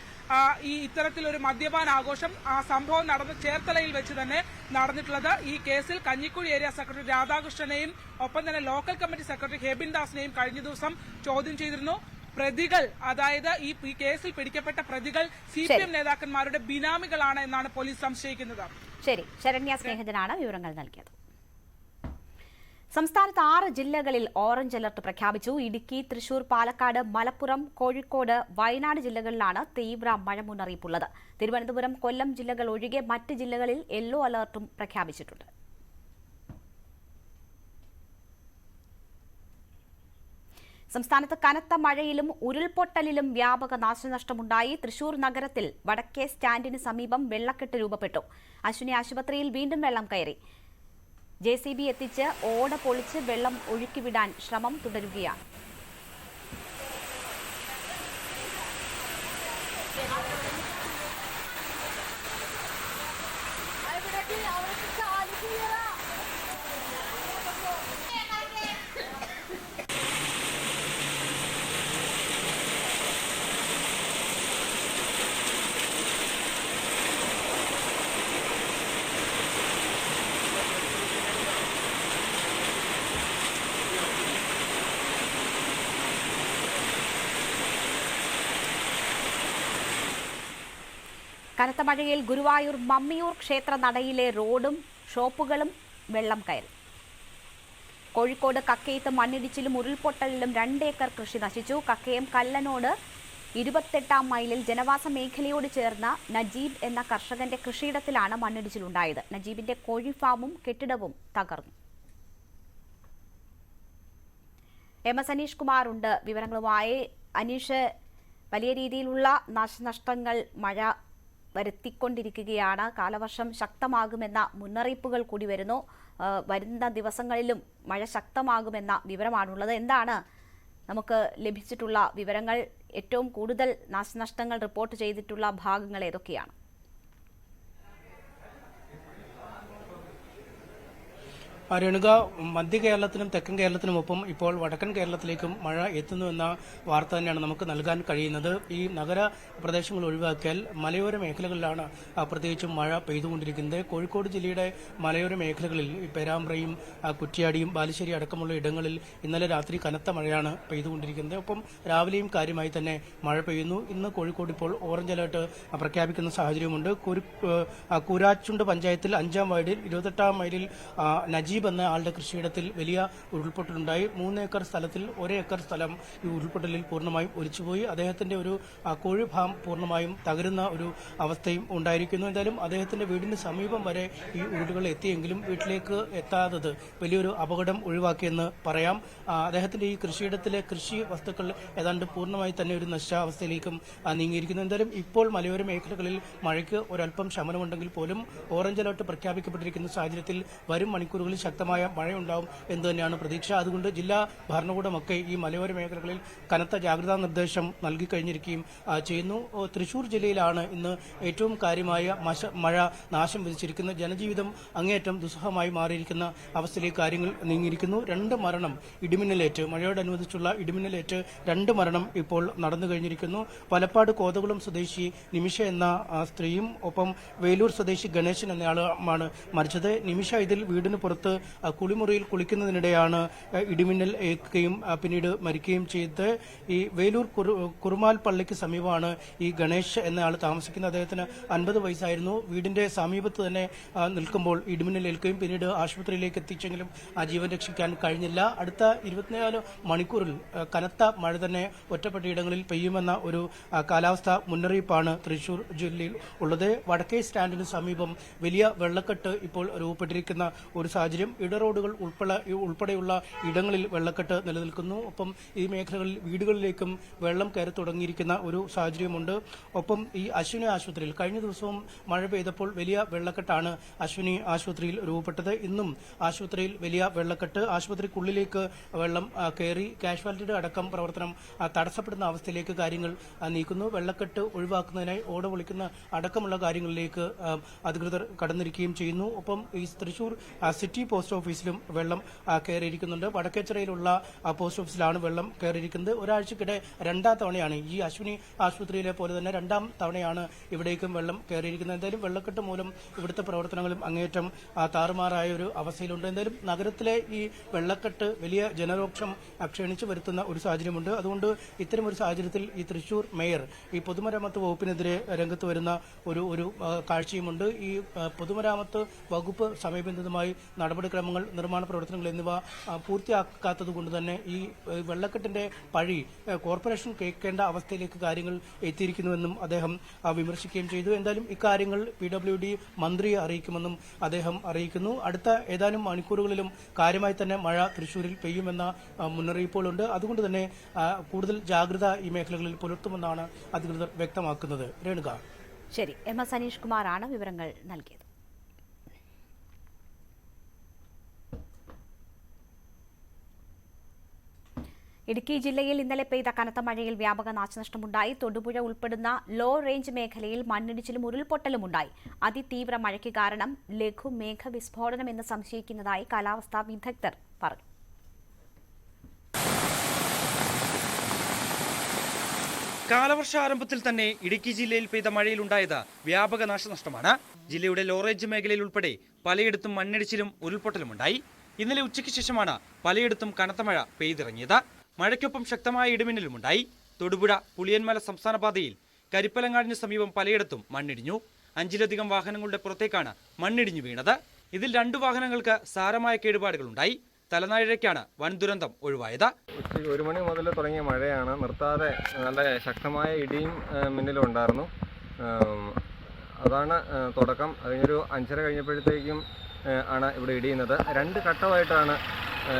ഈ ഇത്തരത്തിലൊരു മദ്യപാന ആഘോഷം ആ സംഭവം നടന്ന ചേർത്തലയിൽ വെച്ച് തന്നെ നടന്നിട്ടുള്ളത്. ഈ കേസിൽ കഞ്ഞിക്കുഴി ഏരിയ സെക്രട്ടറി രാധാകൃഷ്ണനെയും ഒപ്പം തന്നെ ലോക്കൽ കമ്മിറ്റി സെക്രട്ടറി ഹെബിൻ ദാസിനെയും കഴിഞ്ഞ ദിവസം ചോദ്യം ചെയ്തിരുന്നു. പ്രതികൾ, അതായത് ഈ കേസിൽ പിടിക്കപ്പെട്ട പ്രതികൾ CPM നേതാക്കന്മാരുടെ ബിനാമികളാണ് എന്നാണ് പോലീസ് സംശയിക്കുന്നത്. ശരി, ശരണ്യ സ്നേഹജനാണ് വിവരങ്ങൾ നൽകിയത്. സംസ്ഥാനത്ത് 6 ജില്ലകളിൽ ഓറഞ്ച് അലർട്ട് പ്രഖ്യാപിച്ചു. ഇടുക്കി, തൃശൂർ, പാലക്കാട്, മലപ്പുറം, കോഴിക്കോട്, വയനാട് ജില്ലകളിലാണ് തീവ്ര മഴ മുന്നറിയിപ്പുള്ളത്. തിരുവനന്തപുരം, കൊല്ലം ജില്ലകൾ ഒഴികെ മറ്റ് ജില്ലകളിൽ യെല്ലോ അലർട്ടും പ്രഖ്യാപിച്ചിട്ടുണ്ട്. സംസ്ഥാനത്ത് കനത്ത മഴയിലും ഉരുൾപൊട്ടലിലും വ്യാപക നാശനഷ്ടമുണ്ടായി. തൃശൂർ നഗരത്തിൽ വടക്കേ സ്റ്റാൻഡിന് സമീപം വെള്ളക്കെട്ട് രൂപപ്പെട്ടു. അശ്വിനി ആശുപത്രിയിൽ വീണ്ടും വെള്ളം കയറി. JCB എത്തിച്ച് ഓട പൊളിച്ച് വെള്ളം ഒഴുക്കിവിടാൻ ശ്രമം തുടരുകയാണ്. കനത്ത മഴയിൽ ഗുരുവായൂർ മമ്മിയൂർ ക്ഷേത്ര നടയിലെ റോഡും ഷോപ്പുകളും വെള്ളം കയറി. കോഴിക്കോട് കക്കയത്ത് മണ്ണിടിച്ചിലും ഉരുൾപൊട്ടലിലും 2 ഏക്കർ കൃഷി നശിച്ചു. കക്കയം കല്ലനോട് 28-ാം മൈലിൽ ജനവാസ മേഖലയോട് ചേർന്ന നജീബ് എന്ന കർഷകന്റെ കൃഷിയിടത്തിലാണ് മണ്ണിടിച്ചിലുണ്ടായത്. നജീബിന്റെ കോഴി ഫാമും കെട്ടിടവും തകർന്നു. MS അനീഷ് കുമാർ ഉണ്ട് വിവരങ്ങളുമായി. അനീഷ്, വലിയ രീതിയിലുള്ള നാശനഷ്ടങ്ങൾ മഴ വരുത്തിക്കൊണ്ടിരിക്കുകയാണ്. കാലവർഷം ശക്തമാകുമെന്ന മുന്നറിയിപ്പുകൾ കൂടി വരുന്നു. വരുന്ന ദിവസങ്ങളിലും മഴ ശക്തമാകുമെന്ന വിവരമാണുള്ളത്. എന്താണ് നമുക്ക് ലഭിച്ചിട്ടുള്ള വിവരങ്ങൾ? ഏറ്റവും കൂടുതൽ നാശനഷ്ടങ്ങൾ റിപ്പോർട്ട് ചെയ്തിട്ടുള്ള ഭാഗങ്ങൾ ഏതൊക്കെയാണ്? രേണുക, മധ്യ കേരളത്തിനും തെക്കൻ കേരളത്തിനുമൊപ്പം ഇപ്പോൾ വടക്കൻ കേരളത്തിലേക്കും മഴ എത്തുന്നുവെന്ന വാർത്ത തന്നെയാണ് നമുക്ക് നൽകാൻ കഴിയുന്നത്. ഈ നഗര പ്രദേശങ്ങൾ ഒഴിവാക്കിയാൽ മലയോര മേഖലകളിലാണ് പ്രത്യേകിച്ചും മഴ പെയ്തുകൊണ്ടിരിക്കുന്നത്. കോഴിക്കോട് ജില്ലയുടെ മലയോര മേഖലകളിൽ പേരാമ്പ്രയും കുറ്റ്യാടിയും ബാലുശ്ശേരി അടക്കമുള്ള ഇടങ്ങളിൽ ഇന്നലെ രാത്രി കനത്ത മഴയാണ് പെയ്തുകൊണ്ടിരിക്കുന്നത്. ഒപ്പം രാവിലെയും കാര്യമായി തന്നെ മഴ പെയ്യുന്നു. ഇന്ന് കോഴിക്കോട് ഇപ്പോൾ ഓറഞ്ച് അലർട്ട് പ്രഖ്യാപിക്കുന്ന സാഹചര്യമുണ്ട്. കൂരാച്ചുണ്ട് പഞ്ചായത്തിൽ 5-ാം വാർഡിൽ 28-ാം മൈലിൽ നജീബ് എന്ന ആളുടെ കൃഷിയിടത്തിൽ വലിയ ഉരുൾപൊട്ടലുണ്ടായി. 3 ഏക്കർ സ്ഥലത്തിൽ 1 ഏക്കർ സ്ഥലം ഈ ഉരുൾപൊട്ടലിൽ പൂർണ്ണമായും ഒലിച്ചുപോയി. അദ്ദേഹത്തിന്റെ ഒരു കോഴി ഫാം പൂർണ്ണമായും തകരുന്ന ഒരു അവസ്ഥയും ഉണ്ടായിരിക്കുന്നു. എന്തായാലും അദ്ദേഹത്തിന്റെ വീടിന് സമീപം വരെ ഈ ഉരുളുകൾ എത്തിയെങ്കിലും വീട്ടിലേക്ക് എത്താത്തത് വലിയൊരു അപകടം ഒഴിവാക്കിയെന്ന് പറയാം. അദ്ദേഹത്തിന്റെ ഈ കൃഷിയിടത്തിലെ കൃഷി വസ്തുക്കൾ ഏതാണ്ട് പൂർണ്ണമായി തന്നെ ഒരു നഷ്ടാവസ്ഥയിലേക്കും നീങ്ങിയിരിക്കുന്നു. എന്തായാലും ഇപ്പോൾ മലയോര മേഖലകളിൽ മഴയ്ക്ക് ഒരല്പം ശമനമുണ്ടെങ്കിൽ പോലും ഓറഞ്ച് അലർട്ട് പ്രഖ്യാപിക്കപ്പെട്ടിരിക്കുന്ന സാഹചര്യത്തിൽ വരും മണിക്കൂറുകളിൽ ശക്തമായ മഴയുണ്ടാവും എന്ന് തന്നെയാണ് പ്രതീക്ഷ. അതുകൊണ്ട് ജില്ലാ ഭരണകൂടമൊക്കെ ഈ മലയോര മേഖലകളിൽ കനത്ത ജാഗ്രതാ നിർദ്ദേശം നൽകി കഴിഞ്ഞിരിക്കുകയും ചെയ്യുന്നു. തൃശൂർ ജില്ലയിലാണ് ഇന്ന് ഏറ്റവും കാര്യമായ മഴ നാശം വിധിച്ചിരിക്കുന്നത്. ജനജീവിതം അങ്ങേയറ്റം ദുസ്സഹമായി മാറിയിരിക്കുന്ന അവസ്ഥയിലേക്ക് കാര്യങ്ങൾ നീങ്ങിയിരിക്കുന്നു. 2 മരണം ഇടിമിന്നലേറ്റ്, മഴയോടനുബന്ധിച്ചുള്ള ഇടിമിന്നലേറ്റ് 2 മരണം ഇപ്പോൾ നടന്നു കഴിഞ്ഞിരിക്കുന്നു. പലപ്പാട് കോതകുളം സ്വദേശി നിമിഷ എന്ന സ്ത്രീയും ഒപ്പം വേലൂർ സ്വദേശി ഗണേശൻ എന്നയാളുമാണ് മരിച്ചത്. നിമിഷ ഇതിൽ വീടിന് പുറത്ത് കുളിമുറിയിൽ കുളിക്കുന്നതിനിടെയാണ് ഇടിമിന്നൽ ഏൽക്കുകയും പിന്നീട് മരിക്കുകയും ചെയ്തത്. ഈ വേലൂർ കുറുമാൽ പള്ളിക്ക് സമീപമാണ് ഈ ഗണേഷ് എന്നയാൾ താമസിക്കുന്നത്. അദ്ദേഹത്തിന് 50 വയസ്സായിരുന്നു. വീടിന്റെ സമീപത്ത് തന്നെ നിൽക്കുമ്പോൾ ഇടിമിന്നൽ ഏൽക്കുകയും പിന്നീട് ആശുപത്രിയിലേക്ക് എത്തിച്ചെങ്കിലും ജീവൻ രക്ഷിക്കാൻ കഴിഞ്ഞില്ല. അടുത്ത 24 മണിക്കൂറിൽ കനത്ത മഴ തന്നെ ഒറ്റപ്പെട്ടയിടങ്ങളിൽ പെയ്യുമെന്ന ഒരു കാലാവസ്ഥാ മുന്നറിയിപ്പാണ് തൃശൂർ ജില്ലയിൽ ഉള്ളത്. വടക്കേ സ്റ്റാൻഡിന് സമീപം വലിയ വെള്ളക്കെട്ട് ഇപ്പോൾ രൂപപ്പെട്ടിരിക്കുന്ന ഒരു സാഹചര്യം. ഇടറോഡുകൾ ഉൾപ്പെടെയുള്ള ഇടങ്ങളിൽ വെള്ളക്കെട്ട് നിലനിൽക്കുന്നു. ഒപ്പം ഈ മേഖലകളിൽ വീടുകളിലേക്കും വെള്ളം കയറി തുടങ്ങിയിരിക്കുന്ന ഒരു സാഹചര്യമുണ്ട്. ഒപ്പം ഈ അശ്വിനി ആശുപത്രിയിൽ കഴിഞ്ഞ ദിവസവും മഴ പെയ്തപ്പോൾ വലിയ വെള്ളക്കെട്ടാണ് അശ്വിനി ആശുപത്രിയിൽ രൂപപ്പെട്ടത്. ഇന്നും ആശുപത്രിയിൽ വലിയ വെള്ളക്കെട്ട്, ആശുപത്രിക്കുള്ളിലേക്ക് വെള്ളം കയറി കാഷ്വാലിറ്റിയുടെ അടക്കം പ്രവർത്തനം തടസ്സപ്പെടുന്ന അവസ്ഥയിലേക്ക് കാര്യങ്ങൾ നീക്കുന്നു. വെള്ളക്കെട്ട് ഒഴിവാക്കുന്നതിനായി ഓട പൊളിക്കുന്ന അടക്കമുള്ള കാര്യങ്ങളിലേക്ക് അധികൃതർ കടന്നിരിക്കുകയും ചെയ്യുന്നു. ഒപ്പം ഈ തൃശൂർ സിറ്റി പോസ്റ്റ് ഓഫീസിലും വെള്ളം കയറിയിരിക്കുന്നുണ്ട്. വടക്കേച്ചിറയിലുള്ള പോസ്റ്റ് ഓഫീസിലാണ് വെള്ളം കയറിയിരിക്കുന്നത്. ഒരാഴ്ചക്കിടെ 2ാം തവണയാണ് ഈ അശ്വിനി ആശുപത്രിയിലെ പോലെ തന്നെ 2ാം തവണയാണ് ഇവിടേക്കും വെള്ളം കയറിയിരിക്കുന്നത്. എന്തായാലും വെള്ളക്കെട്ട് മൂലം ഇവിടുത്തെ പ്രവർത്തനങ്ങളും അങ്ങേയറ്റം താറുമാറായ ഒരു അവസ്ഥയിലുണ്ട്. എന്തായാലും നഗരത്തിലെ ഈ വെള്ളക്കെട്ട് വലിയ ജനരോക്ഷം ക്ഷണിച്ചു വരുത്തുന്ന ഒരു സാഹചര്യമുണ്ട്. അതുകൊണ്ട് ഇത്തരമൊരു സാഹചര്യത്തിൽ ഈ തൃശൂർ മേയർ ഈ പൊതുമരാമത്ത് വകുപ്പിനെതിരെ രംഗത്ത് വരുന്ന ഒരു കാഴ്ചയുമുണ്ട്. ഈ പൊതുമരാമത്ത് വകുപ്പ് സമയബന്ധിതമായി നടപടിക്രമങ്ങൾ, നിർമ്മാണ പ്രവർത്തനങ്ങൾ എന്നിവ പൂർത്തിയാക്കാത്തതുകൊണ്ട് തന്നെ ഈ വെള്ളക്കെട്ടിന്റെ പഴി കോർപ്പറേഷൻ കേൾക്കേണ്ട അവസ്ഥയിലേക്ക് കാര്യങ്ങൾ എത്തിയിരിക്കുന്നുവെന്നും അദ്ദേഹം വിമർശിക്കുകയും ചെയ്തു. എന്തായാലും ഇക്കാര്യങ്ങൾ PWD മന്ത്രിയെ അറിയിക്കുമെന്നും അദ്ദേഹം അറിയിക്കുന്നു. അടുത്ത ഏതാനും മണിക്കൂറുകളിലും കാര്യമായി തന്നെ മഴ തൃശൂരിൽ പെയ്യുമെന്ന മുന്നറിയിപ്പുകളുണ്ട്. അതുകൊണ്ട് തന്നെ കൂടുതൽ ജാഗ്രത ഈ മേഖലകളിൽ പുലർത്തുമെന്നാണ് അധികൃതർ വ്യക്തമാക്കുന്നത്. രേണുക, ശരി. MS അനീഷ് കുമാറാണ് വിവരങ്ങൾ നൽകിയത്. ഇടുക്കി ജില്ലയിൽ ഇന്നലെ പെയ്ത കനത്ത മഴയിൽ വ്യാപക നാശനഷ്ടമുണ്ടായി. തൊടുപുഴ ഉൾപ്പെടുന്ന ലോ റേഞ്ച് മേഖലയിൽ മണ്ണിടിച്ചിലും ഉരുൾപൊട്ടലുമുണ്ടായി. അതിതീവ്ര മഴയ്ക്ക് കാരണം ലഘുമേഘ വിസ്ഫോടനമെന്ന് സംശയിക്കുന്നതായി കാലാവസ്ഥാ വിദഗ്ധർ പറഞ്ഞു. കാലവർഷാരംഭത്തിൽ തന്നെ ഇടുക്കി ജില്ലയിൽ പെയ്ത മഴയിലുണ്ടായത് വ്യാപക നാശനഷ്ടമാണ്. ജില്ലയുടെ ലോ റേഞ്ച് മേഖലയിൽ ഉൾപ്പെടെ പലയിടത്തും മണ്ണിടിച്ചിലും ഉരുൾപൊട്ടലുമുണ്ടായി. ഇന്നലെ ഉച്ചയ്ക്ക് ശേഷമാണ് പലയിടത്തും കനത്ത മഴ പെയ്തിറങ്ങിയത്. മഴയ്ക്കൊപ്പം ശക്തമായ ഇടിമിന്നലുമുണ്ടായി. തൊടുപുഴ പുളിയന്മല സംസ്ഥാന പാതയിൽ കരിപ്പലങ്ങാടിന് സമീപം പലയിടത്തും മണ്ണിടിഞ്ഞു. 5ലധികം വാഹനങ്ങളുടെ പുറത്തേക്കാണ് മണ്ണിടിഞ്ഞു വീണത്. ഇതിൽ 2 വാഹനങ്ങൾക്ക് സാരമായ കേടുപാടുകളുണ്ടായി. തലനാരിഴയ്ക്കാണ് വൻ ദുരന്തം ഒഴിവായത്. ഉച്ചയ്ക്ക് 1 മണി മുതൽ തുടങ്ങിയ മഴയാണ്. നിർത്താതെ നല്ല ശക്തമായ ഇടിയും മിന്നലും ഉണ്ടായിരുന്നു. അതാണ് തുടക്കം. അതിനൊരു 5:30 കഴിഞ്ഞപ്പോഴത്തേക്കും ആണ് ഇവിടെ ഇടിയുന്നത്. 2 ഘട്ടമായിട്ടാണ്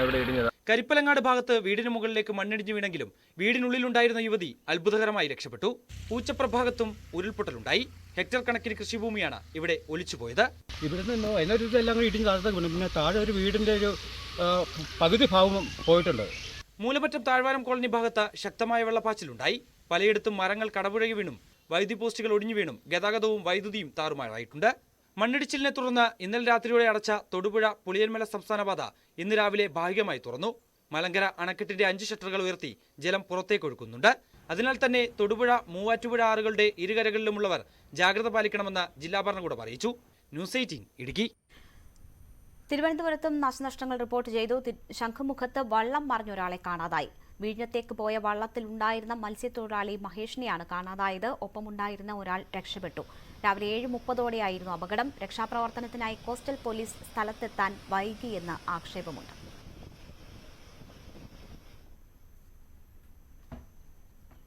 ഇവിടെ ഇടിഞ്ഞത്. കരിപ്പലങ്ങാട് ഭാഗത്ത് വീടിന് മുകളിലേക്ക് മണ്ണിടിഞ്ഞു വീണെങ്കിലും വീടിനുള്ളിലുണ്ടായിരുന്ന യുവതി അത്ഭുതകരമായി രക്ഷപ്പെട്ടു. പൂച്ചപ്രഭാഗത്തും ഉരുൾപൊട്ടലുണ്ടായി. ഹെക്ടർ കണക്കിന് കൃഷിഭൂമിയാണ് ഇവിടെ ഒലിച്ചുപോയത്. ഇവിടുന്ന് അതിനൊരു ഇടിഞ്ഞ് താഴത്തേക്ക് പിന്നെ താഴെ ഒരു വീടിന്റെ ഒരു പകുതി ഭാഗം പോയിട്ടുണ്ട്. മൂലമറ്റം താഴ്വാരം കോളനി ഭാഗത്ത് ശക്തമായ വെള്ളപ്പാച്ചിലുണ്ടായി. പലയിടത്തും മരങ്ങൾ കടപുഴകി വീണും വൈദ്യുതി പോസ്റ്റുകൾ ഒടിഞ്ഞു വീണും ഗതാഗതവും വൈദ്യുതിയും താറുമാറായിട്ടുണ്ട്. മണ്ണിടിച്ചിലിനെ തുടർന്ന് ഇന്നലെ രാത്രിയോടെ അടച്ച തൊടുപുഴ പുളിയന്മല സംസ്ഥാനപാത ഇന്ന് രാവിലെ ഭാഗികമായി തുറന്നു. മലങ്കര അണക്കെട്ടിന്റെ 5 ഷട്ടറുകൾ ഉയർത്തി ജലം പുറത്തേക്ക് ഒഴുക്കുന്നുണ്ട്. അതിനാൽ തന്നെ തൊടുപുഴ മൂവാറ്റുപുഴ ആറുകളുടെ ഇരുകരകളിലുമുള്ളവർ ജാഗ്രത പാലിക്കണമെന്ന് ജില്ലാ ഭരണകൂടം അറിയിച്ചു. ന്യൂസ് 18 ഇടുക്കി. തിരുവനന്തപുരത്തും നാശനഷ്ടങ്ങൾ റിപ്പോർട്ട് ചെയ്തു. ശംഖുമുഖത്ത് വള്ളം മറിഞ്ഞ ഒരാളെ കാണാതായി. വിഴിഞ്ഞത്തേക്ക് പോയ വള്ളത്തിലുണ്ടായിരുന്ന മത്സ്യത്തൊഴിലാളി മഹേഷിനെയാണ് കാണാതായത്. ഒപ്പമുണ്ടായിരുന്ന ഒരാൾ രക്ഷപ്പെട്ടു. രാവിലെ 7:30ഓടെയായിരുന്നു അപകടം. രക്ഷാപ്രവർത്തനത്തിനായി കോസ്റ്റൽ പോലീസ് സ്ഥലത്തെത്താൻ വൈകിയെന്ന് ആക്ഷേപമുണ്ട്.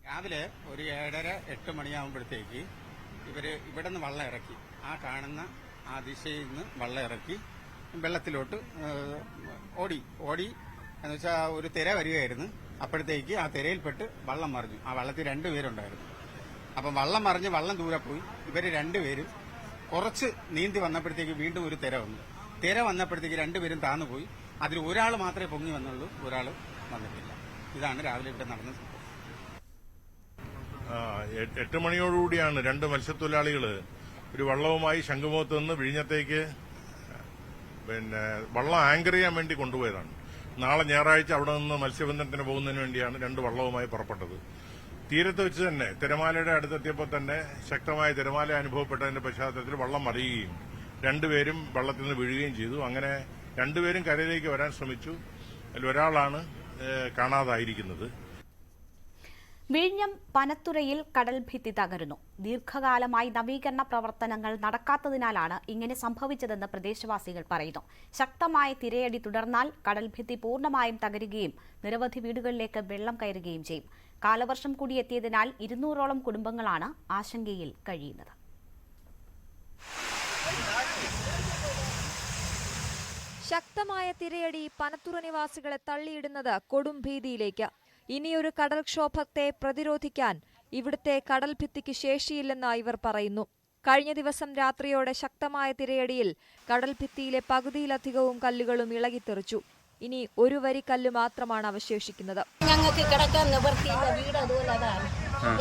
രാവിലെ ഒരു 7:30-8 മണിയാകുമ്പോഴത്തേക്ക് ഇവിടെ നിന്ന് വള്ളം ഇറക്കി. ആ കാണുന്ന ആ ദിശയിൽ നിന്ന് വള്ളം ഇറക്കി വെള്ളത്തിലോട്ട് ഓടി എന്ന് വെച്ചാൽ ഒരു തിര വരികയായിരുന്നു. അപ്പോഴത്തേക്ക് ആ തിരയിൽപ്പെട്ട് വള്ളം മറിഞ്ഞു. ആ വള്ളത്തിൽ 2 പേരുണ്ടായിരുന്നു. അപ്പം വള്ളം മറിഞ്ഞ് വള്ളം ദൂരെ പോയി. ഇവർ 2 പേരും കുറച്ച് നീന്തി വന്നപ്പോഴത്തേക്ക് വീണ്ടും ഒരു തിര വന്നു. തിര വന്നപ്പോഴത്തേക്ക് 2 പേരും താന്നുപോയി. അതിൽ ഒരാൾ മാത്രമേ പൊങ്ങി വന്നുള്ളൂ, ഒരാൾ വന്നിട്ടില്ല. ഇതാണ് രാവിലെ ഇവിടെ നടന്നത്. 8 മണിയോടുകൂടിയാണ് 2 മത്സ്യത്തൊഴിലാളികൾ ഒരു വള്ളവുമായി ശംഖുമുഖത്ത് നിന്ന് വിഴിഞ്ഞത്തേക്ക് വള്ളം ആങ്കർ ചെയ്യാൻ വേണ്ടി കൊണ്ടുപോയതാണ്. നാളെ ഞായറാഴ്ച അവിടെ നിന്ന് മത്സ്യബന്ധനത്തിന് പോകുന്നതിന് വേണ്ടിയാണ് 2 വള്ളവുമായി പുറപ്പെട്ടത്. തീരത്ത് വെച്ച് തന്നെ തിരമാലയുടെ അടുത്തെത്തിയപ്പോൾ തന്നെ ശക്തമായ തിരമാല അനുഭവപ്പെട്ടതിന്റെ പശ്ചാത്തലത്തിൽ വള്ളം മറിയുകയും 2 പേരും വള്ളത്തിൽ നിന്ന് വീഴുകയും ചെയ്തു. അങ്ങനെ 2 പേരും കരയിലേക്ക് വരാൻ ശ്രമിച്ചു. അതിൽ ഒരാളാണ് കാണാതായിരിക്കുന്നത്. വിഴിഞ്ഞം പനത്തുരയിൽ കടൽഭിത്തി തകരുന്നു. ദീർഘകാലമായി നവീകരണ പ്രവർത്തനങ്ങൾ നടക്കാത്തതിനാലാണ് ഇങ്ങനെ സംഭവിച്ചതെന്ന് പ്രദേശവാസികൾ പറയുന്നു. ശക്തമായ തിരയടി തുടർന്നാൽ കടൽഭിത്തി പൂർണ്ണമായും തകരുകയും നിരവധി വീടുകളിലേക്ക് വെള്ളം കയറുകയും ചെയ്യും. കാലവർഷം കൂടി എത്തിയതിനാൽ 200ഓളം കുടുംബങ്ങളാണ് ആശങ്കയിൽ കഴിയുന്നത്. ശക്തമായ തിരയടി പനത്തുര നിവാസികളെ തള്ളിയിടുന്നത് കൊടും ഭീതിയിലേക്ക്. ഇനിയൊരു കടൽക്ഷോഭത്തെ പ്രതിരോധിക്കാൻ ഇവിടുത്തെ കടൽഭിത്തിക്ക് ശേഷിയില്ലെന്ന് ഇവർ പറയുന്നു. കഴിഞ്ഞ ദിവസം രാത്രിയോടെ ശക്തമായ തിരയടിയിൽ കടൽഭിത്തിയിലെ പകുതിയിലധികവും കല്ലുകളും ഇളകിത്തെറിച്ചു. ഇനി ഒരു വരി കല്ല് മാത്രമാണ് അവശേഷിക്കുന്നത്. ഞങ്ങൾക്ക് കിടക്കാൻ നിവർത്തിയില്ല. വീട് അതുപോലെ അതാണ്.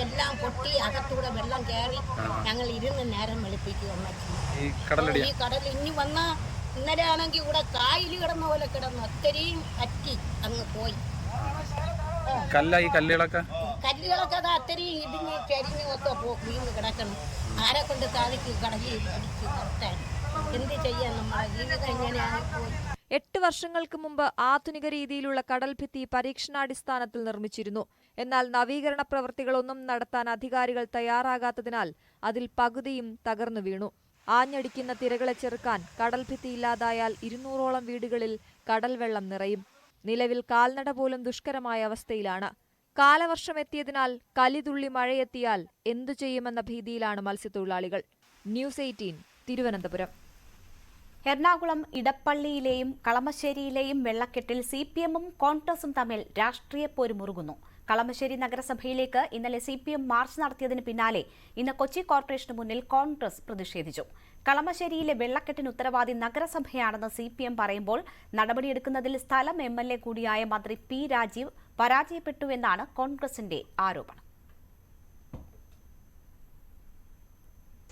എല്ലാം പൊട്ടി അകത്തൂടെ വെള്ളം കയറി ഞങ്ങൾ ഇരുന്ന് നേരം വെളുപ്പിക്കുക. ഈ കടൽ ഇനി വന്ന ഇന്നലെ ആണെങ്കിൽ ഇവിടെ കായൽ കിടന്ന പോലെ കിടന്നു. അത്രയും അറ്റി അങ്ങ് പോയി. കല്ലുകളൊക്കെ അത് അത്രയും ഇടിഞ്ഞ് ചരിഞ്ഞ് ഒക്കെ വീണ് കിടക്കണം. ആരെ കൊണ്ട് സാധിക്കും കടലിൽ അടിച്ച് നിർത്താൻ? എന്ത് ചെയ്യാൻ? നമ്മളെ ജീവിതം എങ്ങനെയാണ് പോയി. 8 വർഷങ്ങൾക്ക് മുമ്പ് ആധുനിക രീതിയിലുള്ള കടൽഭിത്തി പരീക്ഷണാടിസ്ഥാനത്തിൽ നിർമ്മിച്ചിരുന്നു. എന്നാൽ നവീകരണ പ്രവൃത്തികളൊന്നും നടത്താൻ അധികാരികൾ തയ്യാറാകാത്തതിനാൽ അതിൽ പകുതിയും തകർന്നു വീണു. ആഞ്ഞടിക്കുന്ന തിരകളെ ചെറുക്കാൻ കടൽഭിത്തി ഇല്ലാതായാൽ 200ഓളം വീടുകളിൽ കടൽ വെള്ളം നിറയും. നിലവിൽ കാൽനട പോലും ദുഷ്കരമായ അവസ്ഥയിലാണ്. കാലവർഷം എത്തിയതിനാൽ കലിതുള്ളി മഴയെത്തിയാൽ എന്തു ചെയ്യുമെന്ന ഭീതിയിലാണ് മത്സ്യത്തൊഴിലാളികൾ. ന്യൂസ് 18 തിരുവനന്തപുരം. എറണാകുളം ഇടപ്പള്ളിയിലെയും കളമശ്ശേരിയിലെയും വെള്ളക്കെട്ടിൽ CPM-ഉം കോൺഗ്രസും തമ്മിൽ രാഷ്ട്രീയ പോരുമുറുകുന്നു. കളമശ്ശേരി നഗരസഭയിലേക്ക് ഇന്നലെ CPM മാർച്ച് നടത്തിയതിന് പിന്നാലെ ഇന്ന് കൊച്ചി കോർപ്പറേഷന് മുന്നിൽ കോൺഗ്രസ് പ്രതിഷേധിച്ചു. കളമശ്ശേരിയിലെ വെള്ളക്കെട്ടിന് ഉത്തരവാദി നഗരസഭയാണെന്ന് CPM പറയുമ്പോൾ നടപടിയെടുക്കുന്നതിൽ സ്ഥലം MLA കൂടിയായ മന്ത്രി P. രാജീവ് പരാജയപ്പെട്ടുവെന്നാണ് കോൺഗ്രസിന്റെ ആരോപണം.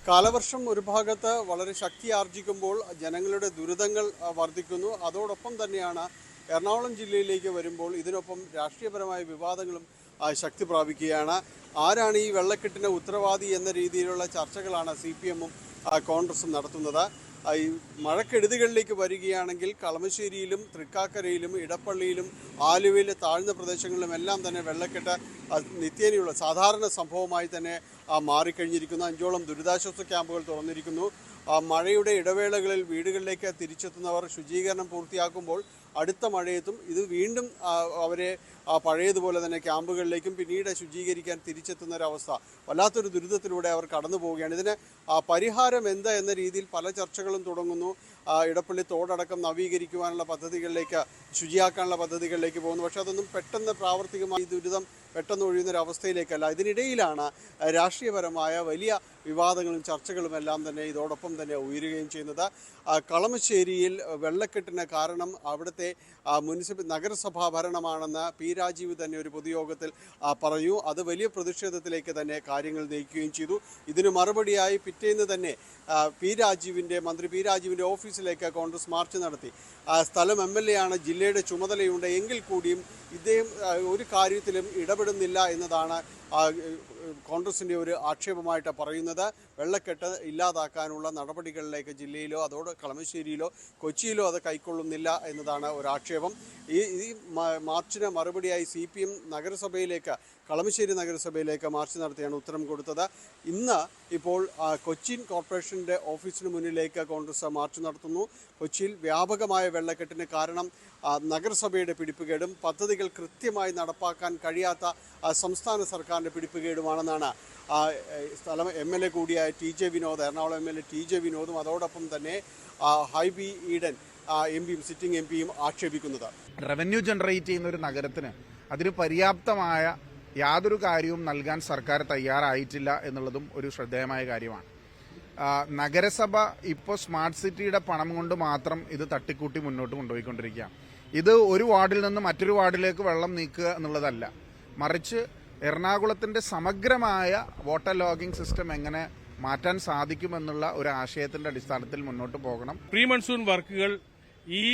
കാലവർഷം ഒരു ഭാഗത്ത് വളരെ ശക്തി ആർജിക്കുമ്പോൾ ജനങ്ങളുടെ ദുരിതങ്ങൾ വർദ്ധിക്കുന്നു. അതോടൊപ്പം തന്നെയാണ് എറണാകുളം ജില്ലയിലേക്ക് വരുമ്പോൾ ഇതിനൊപ്പം രാഷ്ട്രീയപരമായ വിവാദങ്ങളും ശക്തി പ്രാപിക്കുകയാണ്. ആരാണ് ഈ വെള്ളക്കെട്ടിന് ഉത്തരവാദി എന്ന രീതിയിലുള്ള ചർച്ചകളാണ് CPM-ഉം കോൺഗ്രസും നടത്തുന്നത്. ഈ മഴക്കെടുതികളിലേക്ക് വരികയാണെങ്കിൽ കളമശ്ശേരിയിലും തൃക്കാക്കരയിലും ഇടപ്പള്ളിയിലും ആലുവയിലെ താഴ്ന്ന പ്രദേശങ്ങളിലും എല്ലാം തന്നെ വെള്ളക്കെട്ട് നിത്യേനയുള്ള സാധാരണ സംഭവമായി തന്നെ മാറിക്കഴിഞ്ഞിരിക്കുന്നു. 5ഓളം ദുരിതാശ്വാസ ക്യാമ്പുകൾ തുറന്നിരിക്കുന്നു. മഴയുടെ ഇടവേളകളിൽ വീടുകളിലേക്ക് തിരിച്ചെത്തുന്നവർ ശുചീകരണം പൂർത്തിയാക്കുമ്പോൾ അടുത്ത മഴയത്തും ഇത് വീണ്ടും അവരെ പഴയതുപോലെ തന്നെ ക്യാമ്പുകളിലേക്കും പിന്നീട് ശുചീകരിക്കാൻ തിരിച്ചെത്തുന്ന ഒരവസ്ഥ. വല്ലാത്തൊരു ദുരിതത്തിലൂടെ അവർ കടന്നു പോവുകയാണ്. ഇതിന് പരിഹാരം എന്താ എന്ന രീതിയിൽ പല ചർച്ചകളും തുടങ്ങുന്നു. ഇടപ്പള്ളി തോടടക്കം നവീകരിക്കുവാനുള്ള പദ്ധതികളിലേക്ക്, ശുചിയാക്കാനുള്ള പദ്ധതികളിലേക്ക് പോകുന്നു. പക്ഷേ അതൊന്നും പെട്ടെന്ന് പ്രാവർത്തികമായി ഈ ദുരിതം പെട്ടെന്ന് ഒഴിയുന്നൊരവസ്ഥയിലേക്കല്ല. ഇതിനിടയിലാണ് രാഷ്ട്രീയപരമായ വലിയ വിവാദങ്ങളും ചർച്ചകളും എല്ലാം തന്നെ ഇതോടൊപ്പം തന്നെ ഉയരുകയും ചെയ്യുന്നത്. കളമശ്ശേരിയിൽ വെള്ളക്കെട്ടിന് കാരണം അവിടുത്തെ നഗരസഭാ ഭരണമാണെന്ന് പി രാജീവ് തന്നെ ഒരു പൊതുയോഗത്തിൽ പറഞ്ഞു. അത് വലിയ പ്രതിഷേധത്തിലേക്ക് തന്നെ കാര്യങ്ങൾ നയിക്കുകയും ചെയ്തു. ഇതിന് മറുപടിയായി പിറ്റേന്ന് തന്നെ മന്ത്രി പി രാജീവിൻ്റെ ഓഫീസിലേക്ക് കോൺഗ്രസ് മാർച്ച് നടത്തി. സ്ഥലം MLA ആണ്, ജില്ലയുടെ ചുമതലയുണ്ട്, എങ്കിൽ കൂടിയും ഇദ്ദേഹം ഒരു കാര്യത്തിലും ഇടപെടുന്നില്ല എന്നതാണ് കോൺഗ്രസിൻ്റെ ഒരു ആക്ഷേപമായിട്ട് പറയുന്നത്. വെള്ളക്കെട്ട് ഇല്ലാതാക്കാനുള്ള നടപടികളിലേക്ക് ജില്ലയിലോ അതോട് കളമശ്ശേരിയിലോ കൊച്ചിയിലോ അത് കൈക്കൊള്ളുന്നില്ല എന്നതാണ് ഒരു ആക്ഷേപം. ഈ മാർച്ചിന് മറുപടിയായി CPM കളമശ്ശേരി നഗരസഭയിലേക്ക് മാർച്ച് നടത്തിയാണ് ഉത്തരം കൊടുത്തത്. ഇന്ന് ഇപ്പോൾ കൊച്ചിൻ കോർപ്പറേഷൻ്റെ ഓഫീസിന് മുന്നിലേക്ക് കോൺഗ്രസ് മാർച്ച് നടത്തുന്നു. കൊച്ചിയിൽ വ്യാപകമായ വെള്ളക്കെട്ടിന് കാരണം നഗരസഭയുടെ പിടിപ്പുകേടും പദ്ധതികൾ കൃത്യമായി നടപ്പാക്കാൻ കഴിയാത്ത സംസ്ഥാന സർക്കാരിൻ്റെ പിടിപ്പുകേടുമാണെന്നാണ് സ്ഥലം MLA കൂടിയായ TJ Vinod, Ernakulam MLA TJ വിനോദും അതോടൊപ്പം തന്നെ ഹൈബി ഈഡൻ സിറ്റിംഗ് MPയും ആക്ഷേപിക്കുന്നത്. റവന്യൂ ജനറേറ്റ് ചെയ്യുന്ന ഒരു നഗരത്തിന് അതിന് പര്യാപ്തമായ യാതൊരു കാര്യവും നൽകാൻ സർക്കാർ തയ്യാറായിട്ടില്ല എന്നുള്ളതും ഒരു ശ്രദ്ധേയമായ കാര്യമാണ്. നഗരസഭ ഇപ്പോൾ സ്മാർട്ട് സിറ്റിയുടെ പണം കൊണ്ട് മാത്രം ഇത് തട്ടിക്കൂട്ടി മുന്നോട്ട് കൊണ്ടുപോയിക്കൊണ്ടിരിക്കുക. ഇത് ഒരു വാർഡിൽ നിന്ന് മറ്റൊരു വാർഡിലേക്ക് വെള്ളം നീക്കുക എന്നുള്ളതല്ല, മറിച്ച് എറണാകുളത്തിന്റെ സമഗ്രമായ വാട്ടർ ലോഗിംഗ് സിസ്റ്റം എങ്ങനെ മാറ്റാൻ സാധിക്കുമെന്നുള്ള ഒരു ആശയത്തിന്റെ അടിസ്ഥാനത്തിൽ മുന്നോട്ട് പോകണം. പ്രീ മൺസൂൺ വർക്കുകൾ ഈ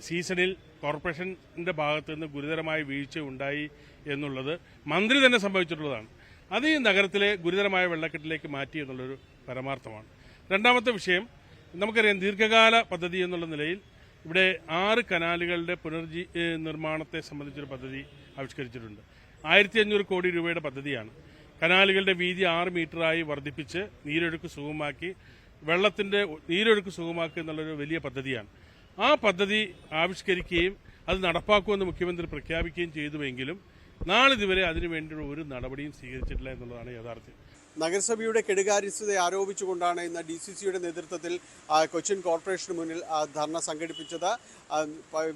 സീസണിൽ കോർപ്പറേഷന്റെ ഭാഗത്തു നിന്ന് ഗുരുതരമായ വീഴ്ച ഉണ്ടായി എന്നുള്ളത് മന്ത്രി തന്നെ സംഭവിച്ചിട്ടുള്ളതാണ്. അത് ഈ നഗരത്തിലെ ഗുരുതരമായ വെള്ളക്കെട്ടിലേക്ക് മാറ്റി എന്നുള്ളൊരു പരമാർത്ഥമാണ്. രണ്ടാമത്തെ വിഷയം, നമുക്കറിയാം ദീർഘകാല പദ്ധതി എന്നുള്ള നിലയിൽ ഇവിടെ 6 കനാലുകളുടെ നിർമ്മാണത്തെ സംബന്ധിച്ചൊരു പദ്ധതി ആവിഷ്കരിച്ചിട്ടുണ്ട്. 1500 കോടി രൂപയുടെ പദ്ധതിയാണ്. കനാലുകളുടെ വീതി 6 മീറ്ററായി വർദ്ധിപ്പിച്ച് നീരൊഴുക്ക് സുഗമമാക്കി നീരൊഴുക്ക് സുഗമമാക്കുക എന്നുള്ളൊരു വലിയ പദ്ധതിയാണ്. ആ പദ്ധതി ആവിഷ്കരിക്കുകയും അത് നടപ്പാക്കുമെന്ന് മുഖ്യമന്ത്രി പ്രഖ്യാപിക്കുകയും ചെയ്തുവെങ്കിലും നാളിതുവരെ അതിനുവേണ്ടിയുള്ള ഒരു നടപടിയും സ്വീകരിച്ചിട്ടില്ല എന്നുള്ളതാണ് യാഥാർത്ഥ്യം. നഗരസഭയുടെ കെടുകാര്യസ്ഥത ആരോപിച്ചുകൊണ്ടാണ് ഇന്ന് DCCയുടെ നേതൃത്വത്തിൽ കൊച്ചിൻ കോർപ്പറേഷന് മുന്നിൽ ധർണ സംഘടിപ്പിച്ചത്.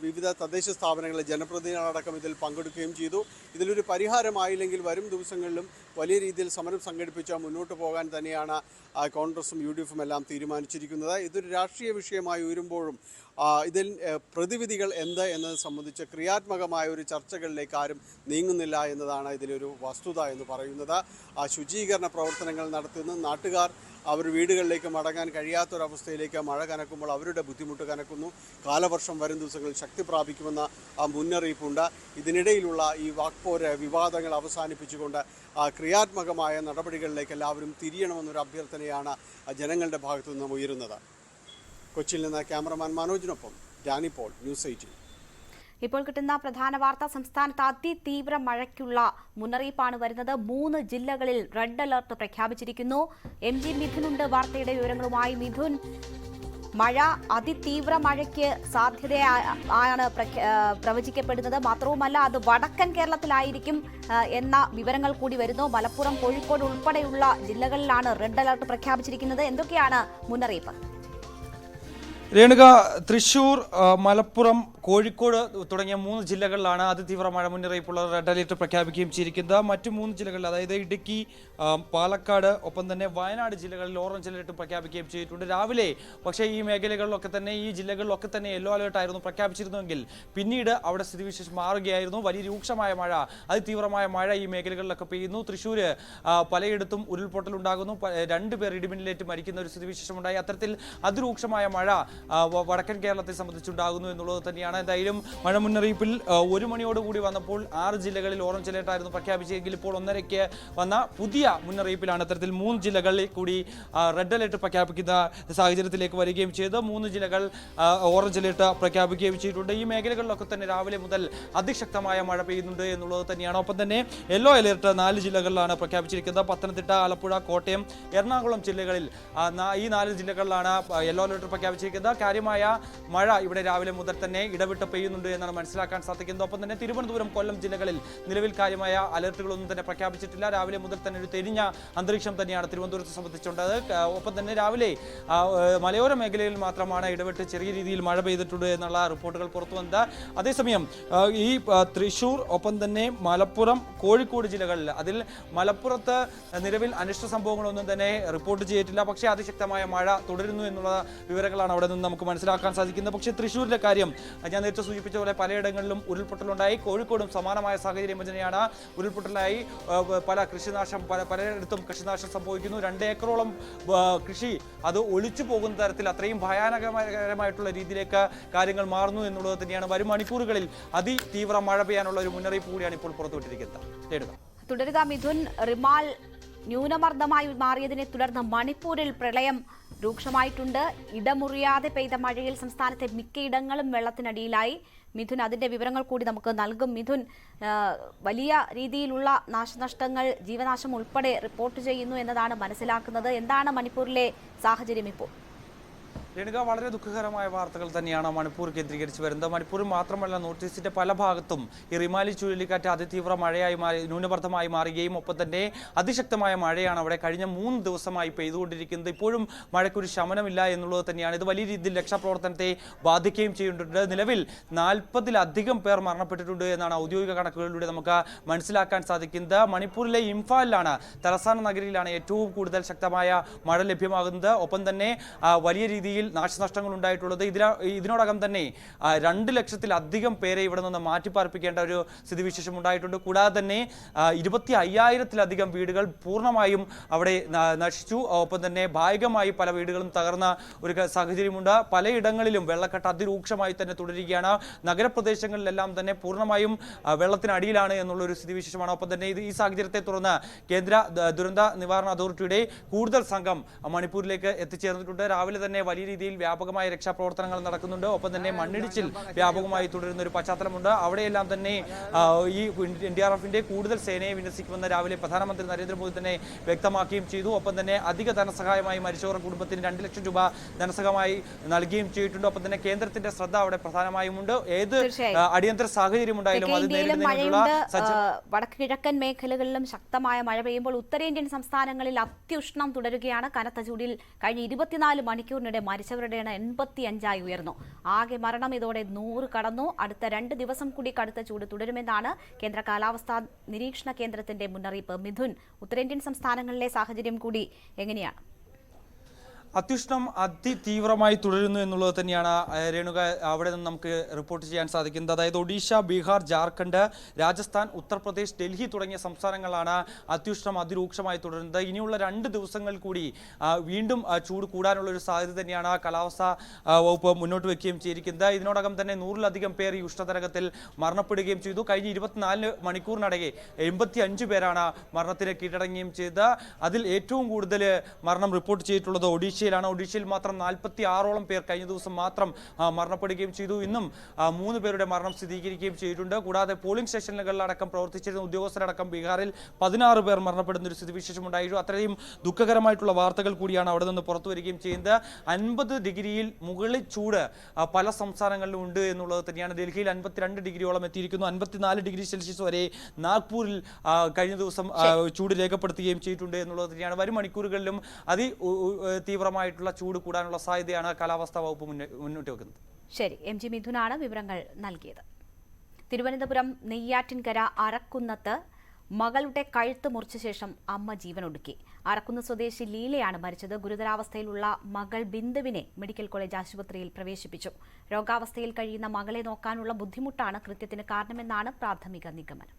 വിവിധ തദ്ദേശ സ്ഥാപനങ്ങളിലെ ജനപ്രതിനിധികളടക്കം ഇതിൽ പങ്കെടുക്കുകയും ചെയ്തു. ഇതിലൊരു പരിഹാരമായില്ലെങ്കിൽ വരും ദിവസങ്ങളിലും വലിയ രീതിയിൽ സമരം സംഘടിപ്പിച്ച് മുന്നോട്ട് പോകാൻ തന്നെയാണ് കോൺഗ്രസും UDFും എല്ലാം തീരുമാനിച്ചിരിക്കുന്നത്. ഇതൊരു രാഷ്ട്രീയ വിഷയമായി ഉയരുമ്പോഴും ഇതിൽ പ്രതിവിധികൾ എന്ത് എന്നത് സംബന്ധിച്ച് ക്രിയാത്മകമായ ഒരു ചർച്ചകളിലേക്ക് ആരും നീങ്ങുന്നില്ല എന്നതാണ് ഇതിലൊരു വസ്തുത എന്ന് പറയുന്നത്. ശുചീകരണ പ്രവർത്തനങ്ങൾ നടത്തുന്ന നാട്ടുകാർ അവർ വീടുകളിലേക്ക് മടങ്ങാൻ കഴിയാത്തൊരവസ്ഥയിലേക്ക് മഴ കനക്കുമ്പോൾ അവരുടെ ബുദ്ധിമുട്ട് കനക്കുന്നു. കാലവർഷം വരും ദിവസങ്ങളിൽ ശക്തി പ്രാപിക്കുമെന്ന മുന്നറിയിപ്പുണ്ട്. ഇതിനിടയിലുള്ള ഈ വാക്പോര് വിവാദങ്ങൾ അവസാനിപ്പിച്ചുകൊണ്ട് ക്രിയാത്മകമായ നടപടികളിലേക്ക് എല്ലാവരും തിരിയണമെന്നൊരു അഭ്യർത്ഥനയാണ് ജനങ്ങളുടെ ഭാഗത്തു നിന്നും ഉയരുന്നത്. കൊച്ചിയിൽ നിന്ന് ക്യാമറമാൻ മനോജിനൊപ്പം ഡാനി പോൾ, ന്യൂസ് 18. ഇപ്പോൾ കിട്ടുന്ന പ്രധാന വാർത്ത, സംസ്ഥാനത്ത് അതിതീവ്ര മഴയ്ക്കുള്ള മുന്നറിയിപ്പാണ് വരുന്നത്. 3 ജില്ലകളിൽ റെഡ് അലർട്ട് പ്രഖ്യാപിച്ചിരിക്കുന്നു. MG മിഥുനുണ്ട് വാർത്തയുടെ വിവരങ്ങളുമായി. മിഥുൻ, മഴ അതിതീവ്ര മഴയ്ക്ക് സാധ്യതയാണ് പ്രവചിക്കപ്പെടുന്നത്. മാത്രവുമല്ല അത് വടക്കൻ കേരളത്തിലായിരിക്കും എന്ന വിവരങ്ങൾ കൂടി വരുന്നു. മലപ്പുറം, കോഴിക്കോട് ഉൾപ്പെടെയുള്ള ജില്ലകളിലാണ് റെഡ് അലർട്ട് പ്രഖ്യാപിച്ചിരിക്കുന്നത്. എന്തൊക്കെയാണ് മുന്നറിയിപ്പ്? രേണുക, തൃശൂർ, മലപ്പുറം, കോഴിക്കോട് തുടങ്ങിയ 3 ജില്ലകളിലാണ് അതിതീവ്ര മഴ മുന്നറിയിപ്പുള്ള റെഡ് അലർട്ട് പ്രഖ്യാപിക്കുകയും ചെയ്തിരിക്കുന്നത്. മറ്റു 3 ജില്ലകളിൽ, അതായത് ഇടുക്കി, പാലക്കാട്, ഒപ്പം തന്നെ വയനാട് ജില്ലകളിൽ ഓറഞ്ച് അലർട്ട് പ്രഖ്യാപിക്കുകയും ചെയ്തിട്ടുണ്ട്. രാവിലെ പക്ഷേ ഈ മേഖലകളിലൊക്കെ തന്നെ, ഈ ജില്ലകളിലൊക്കെ തന്നെ യെല്ലോ അലർട്ടായിരുന്നു പ്രഖ്യാപിച്ചിരുന്നുവെങ്കിൽ പിന്നീട് അവിടെ സ്ഥിതിവിശേഷം മാറുകയായിരുന്നു. വലിയ രൂക്ഷമായ മഴ, അതിതീവ്രമായ മഴ ഈ മേഖലകളിലൊക്കെ പെയ്യുന്നു. തൃശ്ശൂർ പലയിടത്തും ഉരുൾപൊട്ടലുണ്ടാകുന്നു. 2 പേർ ഇടിമിന്നലേറ്റ് മരിക്കുന്ന ഒരു സ്ഥിതിവിശേഷമുണ്ടായി. അത്തരത്തിൽ അതിരൂക്ഷമായ മഴ വടക്കൻ കേരളത്തെ സംബന്ധിച്ചുണ്ടാകുന്നു എന്നുള്ളത് തന്നെയാണ് എന്തായാലും മഴ മുന്നറിയിപ്പിൽ 1 മണിയോടുകൂടി വന്നപ്പോൾ 6 ജില്ലകളിൽ ഓറഞ്ച് അലേർട്ടായിരുന്നു പ്രഖ്യാപിച്ചെങ്കിൽ ഇപ്പോൾ 1:30 വന്ന പുതിയ മുന്നറിയിപ്പിലാണ് ഇത്തരത്തിൽ 3 ജില്ലകളിൽ കൂടി റെഡ് അലേർട്ട് പ്രഖ്യാപിക്കുന്ന സാഹചര്യത്തിലേക്ക് വരികയും ചെയ്ത് 3 ജില്ലകൾ ഓറഞ്ച് അലേർട്ട് പ്രഖ്യാപിക്കുകയും ചെയ്തിട്ടുണ്ട്. ഈ മേഖലകളിലൊക്കെ തന്നെ രാവിലെ മുതൽ അതിശക്തമായ മഴ പെയ്യുന്നുണ്ട് എന്നുള്ളത് തന്നെയാണ്. ഒപ്പം തന്നെ യെല്ലോ അലേർട്ട് 4 ജില്ലകളിലാണ് പ്രഖ്യാപിച്ചിരിക്കുന്നത്. പത്തനംതിട്ട, ആലപ്പുഴ, കോട്ടയം, എറണാകുളം ജില്ലകളിൽ ഈ 4 ജില്ലകളിലാണ് യെല്ലോ അലേർട്ട് പ്രഖ്യാപിച്ചിരിക്കുന്നത്. കാര്യമായ മഴ ഇവിടെ രാവിലെ മുതൽ തന്നെ ഇടവിട്ട് പെയ്യുന്നുണ്ട് എന്നാണ് മനസ്സിലാക്കാൻ സാധിക്കുന്നത്. ഒപ്പം തന്നെ തിരുവനന്തപുരം, കൊല്ലം ജില്ലകളിൽ നിലവിൽ കാര്യമായ അലർട്ടുകളൊന്നും തന്നെ പ്രഖ്യാപിച്ചിട്ടില്ല. രാവിലെ മുതൽ തന്നെ ഒരു തെരിഞ്ഞ അന്തരീക്ഷം തന്നെയാണ് തിരുവനന്തപുരത്തെ സംബന്ധിച്ചുള്ളത്. ഒപ്പം തന്നെ രാവിലെ മലയോര മേഖലയിൽ മാത്രമാണ് ഇടവിട്ട് ചെറിയ രീതിയിൽ മഴ പെയ്തിട്ടുണ്ട് എന്നുള്ള റിപ്പോർട്ടുകൾ പുറത്തു വന്നത്. അതേസമയം ഈ തൃശൂർ, ഒപ്പം തന്നെ മലപ്പുറം, കോഴിക്കോട് ജില്ലകളിൽ, അതിൽ മലപ്പുറത്ത് നിലവിൽ അനിഷ്ട സംഭവങ്ങളൊന്നും തന്നെ റിപ്പോർട്ട് ചെയ്തിട്ടില്ല. പക്ഷേ അതിശക്തമായ മഴ തുടരുന്നു എന്നുള്ള വിവരങ്ങളാണ് അവിടെ നിന്ന് നമുക്ക് മനസ്സിലാക്കാൻ സാധിക്കുന്നത്. പക്ഷേ തൃശ്ശൂരിലെ കാര്യം ഞാൻ നേരത്തെ സൂചിപ്പിച്ച പോലെ പലയിടങ്ങളിലും ഉരുൾപൊട്ടലുണ്ടായി. കോഴിക്കോടും സമാനമായ സാഹചര്യം തന്നെയാണ്. ഉരുൾപൊട്ടലായി പല കൃഷിനാശം, പലയിടത്തും കൃഷിനാശം സംഭവിക്കുന്നു. 2 ഏക്കറോളം കൃഷി അത് ഒലിച്ചു പോകുന്ന തരത്തിൽ അത്രയും ഭയാനകരമായിട്ടുള്ള രീതിയിലേക്ക് കാര്യങ്ങൾ മാറുന്നു എന്നുള്ളത് തന്നെയാണ്. വരും മണിക്കൂറുകളിൽ അതിതീവ്ര മഴ പെയ്യാനുള്ള ഒരു മുന്നറിയിപ്പ് കൂടിയാണ് ഇപ്പോൾ പുറത്തുവിട്ടിരിക്കുന്നത്. തുടരുക മിഥുൻ. റിമാൽ ന്യൂനമർദ്ദമായി മാറിയതിനെ തുടർന്ന് മണിപ്പൂരിൽ പ്രളയം രൂക്ഷമായിട്ടുണ്ട്. ഇടമുറിയാതെ പെയ്ത മഴയിൽ സംസ്ഥാനത്തെ മിക്കയിടങ്ങളും വെള്ളത്തിനടിയിലായി. മിഥുൻ, അതിന്റെ വിവരങ്ങൾ കൂടി നമുക്ക് നൽകും. മിഥുൻ, വലിയ രീതിയിലുള്ള നാശനഷ്ടങ്ങൾ, ജീവനാശം ഉൾപ്പെടെ റിപ്പോർട്ട് ചെയ്യുന്നു എന്നതാണ് മനസ്സിലാക്കുന്നത്. എന്താണ് മണിപ്പൂരിലെ സാഹചര്യം ഇപ്പോൾ? രേണുക, വളരെ ദുഃഖകരമായ വാർത്തകൾ തന്നെയാണ് മണിപ്പൂർ കേന്ദ്രീകരിച്ച് വരുന്നത്. മണിപ്പൂരിൽ മാത്രമല്ല, നോർത്ത് ഈസ്റ്റിന്റെ പല ഭാഗത്തും ഈ റിമാലി ചുഴലിക്കാറ്റ് അതിതീവ്ര മഴയായി ന്യൂനമർദ്ദമായി മാറുകയും ഒപ്പം തന്നെ അതിശക്തമായ മഴയാണ് അവിടെ കഴിഞ്ഞ 3 ദിവസമായി പെയ്തുകൊണ്ടിരിക്കുന്നത്. ഇപ്പോഴും മഴയ്ക്കൊരു ശമനമില്ല എന്നുള്ളത് തന്നെയാണ്. ഇത് വലിയ രീതിയിൽ രക്ഷാപ്രവർത്തനത്തെ ബാധിക്കുകയും ചെയ്യുന്നുണ്ട്. നിലവിൽ 40-ലധികം പേർ മരണപ്പെട്ടിട്ടുണ്ട് എന്നാണ് ഔദ്യോഗിക കണക്കുകളിലൂടെ നമുക്ക് മനസ്സിലാക്കാൻ സാധിക്കുന്നത്. മണിപ്പൂരിലെ ഇംഫാലിലാണ്, തലസ്ഥാന നഗരിയിലാണ് ഏറ്റവും കൂടുതൽ ശക്തമായ മഴ ലഭ്യമാകുന്നത്. ഒപ്പം തന്നെ വലിയ രീതിയിൽ നാശനഷ്ടങ്ങൾ ഉണ്ടായിട്ടുള്ളത്. ഇതിനോടകം തന്നെ 2 ലക്ഷത്തിലധികം പേരെ ഇവിടെ നിന്ന് മാറ്റിപ്പാർപ്പിക്കേണ്ട ഒരു സ്ഥിതിവിശേഷം ഉണ്ടായിട്ടുണ്ട്. കൂടാതെ തന്നെ 25,000-ലധികം വീടുകൾ പൂർണ്ണമായും അവിടെ നശിച്ചു. ഒപ്പം തന്നെ ഭാഗികമായി പല വീടുകളും തകർന്ന ഒരു സാഹചര്യമുണ്ട്. പലയിടങ്ങളിലും വെള്ളക്കെട്ട് അതിരൂക്ഷമായി തന്നെ തുടരുകയാണ്. നഗരപ്രദേശങ്ങളിലെല്ലാം തന്നെ പൂർണ്ണമായും വെള്ളത്തിനടിയിലാണ് എന്നുള്ളൊരു സ്ഥിതിവിശേഷമാണ്. ഒപ്പം തന്നെ ഈ സാഹചര്യത്തെ തുടർന്ന് കേന്ദ്ര ദുരന്ത നിവാരണ അതോറിറ്റിയുടെ കൂടുതൽ സംഘം മണിപ്പൂരിലേക്ക് എത്തിച്ചേർന്നിട്ടുണ്ട്. രാവിലെ തന്നെ വലിയ രീതിയിൽ വ്യാപകമായ രക്ഷാപ്രവർത്തനങ്ങൾ നടക്കുന്നുണ്ട്. ഒപ്പം തന്നെ മണ്ണിടിച്ചിൽ വ്യാപകമായി തുടരുന്ന ഒരു പശ്ചാത്തലമുണ്ട്. അവിടെയെല്ലാം തന്നെ ഈ NDRFന്റെ കൂടുതൽ സേനയെ വിന്യസിക്കുമെന്ന് രാവിലെ പ്രധാനമന്ത്രി നരേന്ദ്രമോദി തന്നെ വ്യക്തമാക്കുകയും ചെയ്തു. ഒപ്പം തന്നെ അധിക ധനസഹായമായി മരിച്ചവരുടെ കുടുംബത്തിന് 2 ലക്ഷം രൂപ ധനസഹായമായി നൽകുകയും ചെയ്തിട്ടുണ്ട്. ഒപ്പം തന്നെ കേന്ദ്രത്തിന്റെ ശ്രദ്ധ അവിടെ പ്രധാനമായും ഉണ്ട്. ഏത് അടിയന്തര സാഹചര്യം ഉണ്ടായാലും അത് നേരിടുന്നതിനുള്ള വടക്ക് കിഴക്കൻ മേഖലകളിലും ശക്തമായ മഴ പെയ്യുമ്പോൾ ഉത്തരേന്ത്യൻ സംസ്ഥാനങ്ങളിൽ അത്യുഷ്ണം തുടരുകയാണ്. കനത്ത ചൂടിൽ കഴിഞ്ഞ 24 മണിക്കൂറിനിടെ മരിച്ചവരുടെ എണ്ണം 85 ഉയർന്നു. ആകെ മരണം ഇതോടെ 100 കടന്നു. അടുത്ത 2 ദിവസം കൂടി കടുത്ത ചൂട് തുടരുമെന്നാണ് കേന്ദ്ര കാലാവസ്ഥാ നിരീക്ഷണ കേന്ദ്രത്തിന്റെ മുന്നറിയിപ്പ്. മിഥുൻ, ഉത്തരേന്ത്യൻ സംസ്ഥാനങ്ങളിലെ സാഹചര്യം കൂടി എങ്ങനെയാണ്? അത്യുഷ്ണം അതിതീവ്രമായി തുടരുന്നു എന്നുള്ളത് തന്നെയാണ് രേണുക അവിടെ നിന്ന് നമുക്ക് റിപ്പോർട്ട് ചെയ്യാൻ സാധിക്കുന്നത്. അതായത് ഒഡീഷ, ബീഹാർ, ജാർഖണ്ഡ്, രാജസ്ഥാൻ, ഉത്തർപ്രദേശ്, ഡൽഹി തുടങ്ങിയ സംസ്ഥാനങ്ങളാണ് അത്യുഷ്ണം അതിരൂക്ഷമായി തുടരുന്നത്. ഇനിയുള്ള 2 ദിവസങ്ങൾ കൂടി വീണ്ടും ചൂട് കൂടാനുള്ള ഒരു സാധ്യത തന്നെയാണ് കാലാവസ്ഥാ വകുപ്പ് മുന്നോട്ട് വയ്ക്കുകയും ചെയ്തിരിക്കുന്നത്. ഇതിനോടകം തന്നെ 100-ലധികം പേർ ഈ ഉഷ്ണതരംഗത്തിൽ മരണപ്പെടുകയും ചെയ്തു. കഴിഞ്ഞ 24 മണിക്കൂറിനിടയിൽ 85 പേരാണ് മരണത്തിന് കീഴടങ്ങുകയും ചെയ്തത്. അതിൽ ഏറ്റവും കൂടുതൽ മരണം റിപ്പോർട്ട് ചെയ്തിട്ടുള്ളത് ഒഡീഷ ഒഡീഷയിൽ മാത്രം 46ഓളം പേർ കഴിഞ്ഞ ദിവസം മാത്രം മരണപ്പെടുകയും ചെയ്തു. ഇന്നും 3 പേരുടെ മരണം സ്ഥിരീകരിക്കുകയും ചെയ്തിട്ടുണ്ട്. കൂടാതെ പോളിംഗ് സ്റ്റേഷനുകളിലടക്കം പ്രവർത്തിച്ചിരുന്ന ഉദ്യോഗസ്ഥരടക്കം ബീഹാറിൽ 16 പേർ മരണപ്പെടുന്ന ഒരു സ്ഥിതിവിശേഷം ഉണ്ടായിരുന്നു. അത്രയും ദുഃഖകരമായിട്ടുള്ള വാർത്തകൾ കൂടിയാണ് അവിടെ നിന്ന് പുറത്തു വരികയും ചെയ്യുന്നത്. 50 ഡിഗ്രിയിൽ മുകളിൽ ചൂട് പല സംസ്ഥാനങ്ങളിലും ഉണ്ട് എന്നുള്ളത് തന്നെയാണ്. ഡൽഹിയിൽ 52 ഡിഗ്രിയോളം എത്തിയിരിക്കുന്നു. 54 ഡിഗ്രി സെൽഷ്യസ് വരെ നാഗ്പൂരിൽ കഴിഞ്ഞ ദിവസം ചൂട് രേഖപ്പെടുത്തുകയും ചെയ്തിട്ടുണ്ട് എന്നുള്ളത് തന്നെയാണ്. വരും മണിക്കൂറുകളിലും തീവ്രമായിട്ടുള്ള ചൂട് കൂടാനുള്ള സാധ്യതയാണ് കാലാവസ്ഥാ വകുപ്പ് മുന്നോട്ട് വെക്കുന്നത്. ശരി, MG മിഥുനാണ് വിവരങ്ങൾ നൽകിയത്. തിരുവനന്തപുരം നെയ്യാറ്റിൻകര അറക്കുന്നത്ത് മകളുടെ കഴുത്ത് മുറിച്ച ശേഷം അമ്മ ജീവനൊടുക്കി. അറക്കുന്ന് സ്വദേശി ലീലയാണ് മരിച്ചത്. ഗുരുതരാവസ്ഥയിലുള്ള മകൾ ബിന്ദുവിനെ മെഡിക്കൽ കോളേജ് ആശുപത്രിയിൽ പ്രവേശിപ്പിച്ചു. രോഗാവസ്ഥയിൽ കഴിയുന്ന മകളെ നോക്കാനുള്ള ബുദ്ധിമുട്ടാണ് കൃത്യത്തിന് കാരണമെന്നാണ് പ്രാഥമിക നിഗമനം.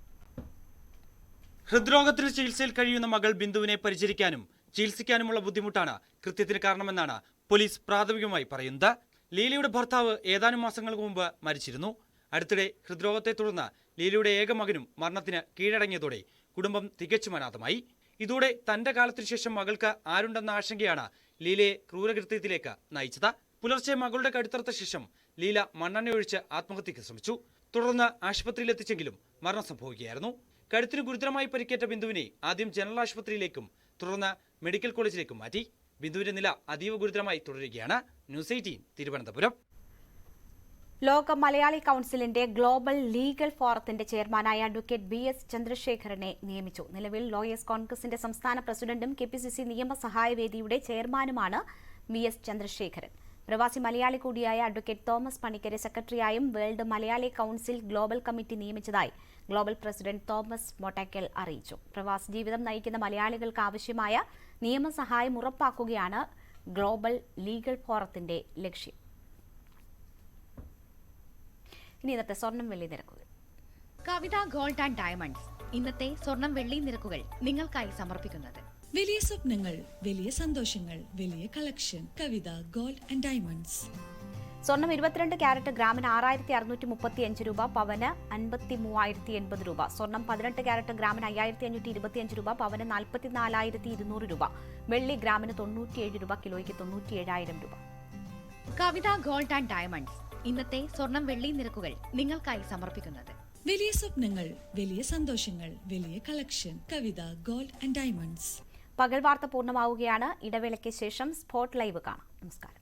ഹൃദ്രോഗത്തിന് ചികിത്സയിൽ കഴിയുന്ന മകൾ ബിന്ദുവിനെ പരിചരിക്കാനും ചികിത്സിക്കാനുമുള്ള ബുദ്ധിമുട്ടാണ് കൃത്യത്തിന് കാരണമെന്നാണ് പോലീസ് പ്രാഥമികമായി പറയുന്നത്. ലീലയുടെ ഭർത്താവ് ഏതാനും മാസങ്ങൾക്ക് മുമ്പ് മരിച്ചിരുന്നു. അടുത്തിടെ ഹൃദ്രോഗത്തെ തുടർന്ന് ലീലയുടെ ഏക മകനും മരണത്തിന് കീഴടങ്ങിയതോടെ കുടുംബം തികച്ചും അനാഥമായി. ഇതോടെ തന്റെ കാലത്തിനു ശേഷം മകൾക്ക് ആരുണ്ടെന്ന ആശങ്കയാണ് ലീലയെ ക്രൂരകൃത്യത്തിലേക്ക് നയിച്ചത്. പുലർച്ചെ മകളുടെ കഴുത്തറുത്ത ശേഷം ലീല മണ്ണെണ്ണയൊഴിച്ച് ആത്മഹത്യയ്ക്ക് ശ്രമിച്ചു. തുടർന്ന് ആശുപത്രിയിൽ എത്തിച്ചെങ്കിലും മരണം സംഭവിക്കുകയായിരുന്നു. കഴുത്തിന് ഗുരുതരമായി പരിക്കേറ്റ ബിന്ദുവിനെ ആദ്യം ജനറൽ ആശുപത്രിയിലേക്കും തുടർന്ന് മെഡിക്കൽ കോളേജിലേക്കും മാറ്റി. ബിന്ദുവിന്റെ നില അതീവ ഗുരുതരമായി തുടരുകയാണ്. ന്യൂസ് 18 തിരുവനന്തപുരം. ലോക മലയാളി കൌൺസിലിന്റെ ഗ്ലോബൽ ലീഗൽ ഫോറത്തിന്റെ ചെയർമാനായ അഡ്വക്കേറ്റ് BS ചന്ദ്രശേഖരനെ നിയമിച്ചു. നിലവിൽ ലോയേഴ്സ് കോൺഗ്രസിന്റെ സംസ്ഥാന പ്രസിഡന്റും KPCC നിയമസഹായവേദിയുടെ ചെയർമാനുമാണ് BS ചന്ദ്രശേഖരൻ. പ്രവാസി മലയാളി കൂടിയായ അഡ്വക്കേറ്റ് തോമസ് പണിക്കരെ സെക്രട്ടറിയായും world Malayali council global committee നിയമിച്ചതായി ഗ്ലോബൽ പ്രസിഡന്റ് തോമസ് മൊട്ടാക്കൽ അറിയിച്ചു. പ്രവാസ ജീവിതം നയിക്കുന്ന മലയാളികൾക്ക് ആവശ്യമായ നിയമസഹായം ഉറപ്പാക്കുകയാണ് ഗ്ലോബൽ ലീഗൽ ഫോറത്തിന്റെ ലക്ഷ്യം. ഇനി ഇന്നത്തെ സ്വർണം വെള്ളി നിരക്കുകൾ. കവിത ഗോൾഡ് ആൻഡ് ഡയമണ്ട്സ് ഇന്നത്തെ സ്വർണം വെള്ളി നിരക്കുകൾ നിങ്ങൾക്കായി സമർപ്പിക്കുന്നത് വലിയ സ്വപ്നങ്ങൾ, വലിയ സന്തോഷങ്ങൾ, വലിയ collection. Kavitha gold and diamonds. സ്വർണം 22 ക്യാരറ്റ് ഗ്രാമിന് 6635 രൂപ, പവന് 53,080 രൂപ. സ്വർണം 18 ക്യാരറ്റ് ഗ്രാമിന് 5525 രൂപ, പവന് 44,200 രൂപ. വെള്ളി ഗ്രാമിന് 97 രൂപ, കിലോയ്ക്ക് 97,000 രൂപ. കവിത ഗോൾഡ് ആൻഡ് ഡയമണ്ട്സ് ഇന്നത്തെ സ്വർണം വെള്ളി നിരക്കുകൾ നിങ്ങൾക്കായി സമർപ്പിക്കുന്നത് വലിയ സ്വപ്നങ്ങൾ, വലിയ സന്തോഷങ്ങൾ, വലിയ collection. Kavitha gold and diamonds. പകൽ വാർത്ത പൂർണ്ണമാവുകയാണ്. ഇടവേളയ്ക്ക് ശേഷം സ്പോട്ട് ലൈവ് കാണാം. നമസ്കാരം.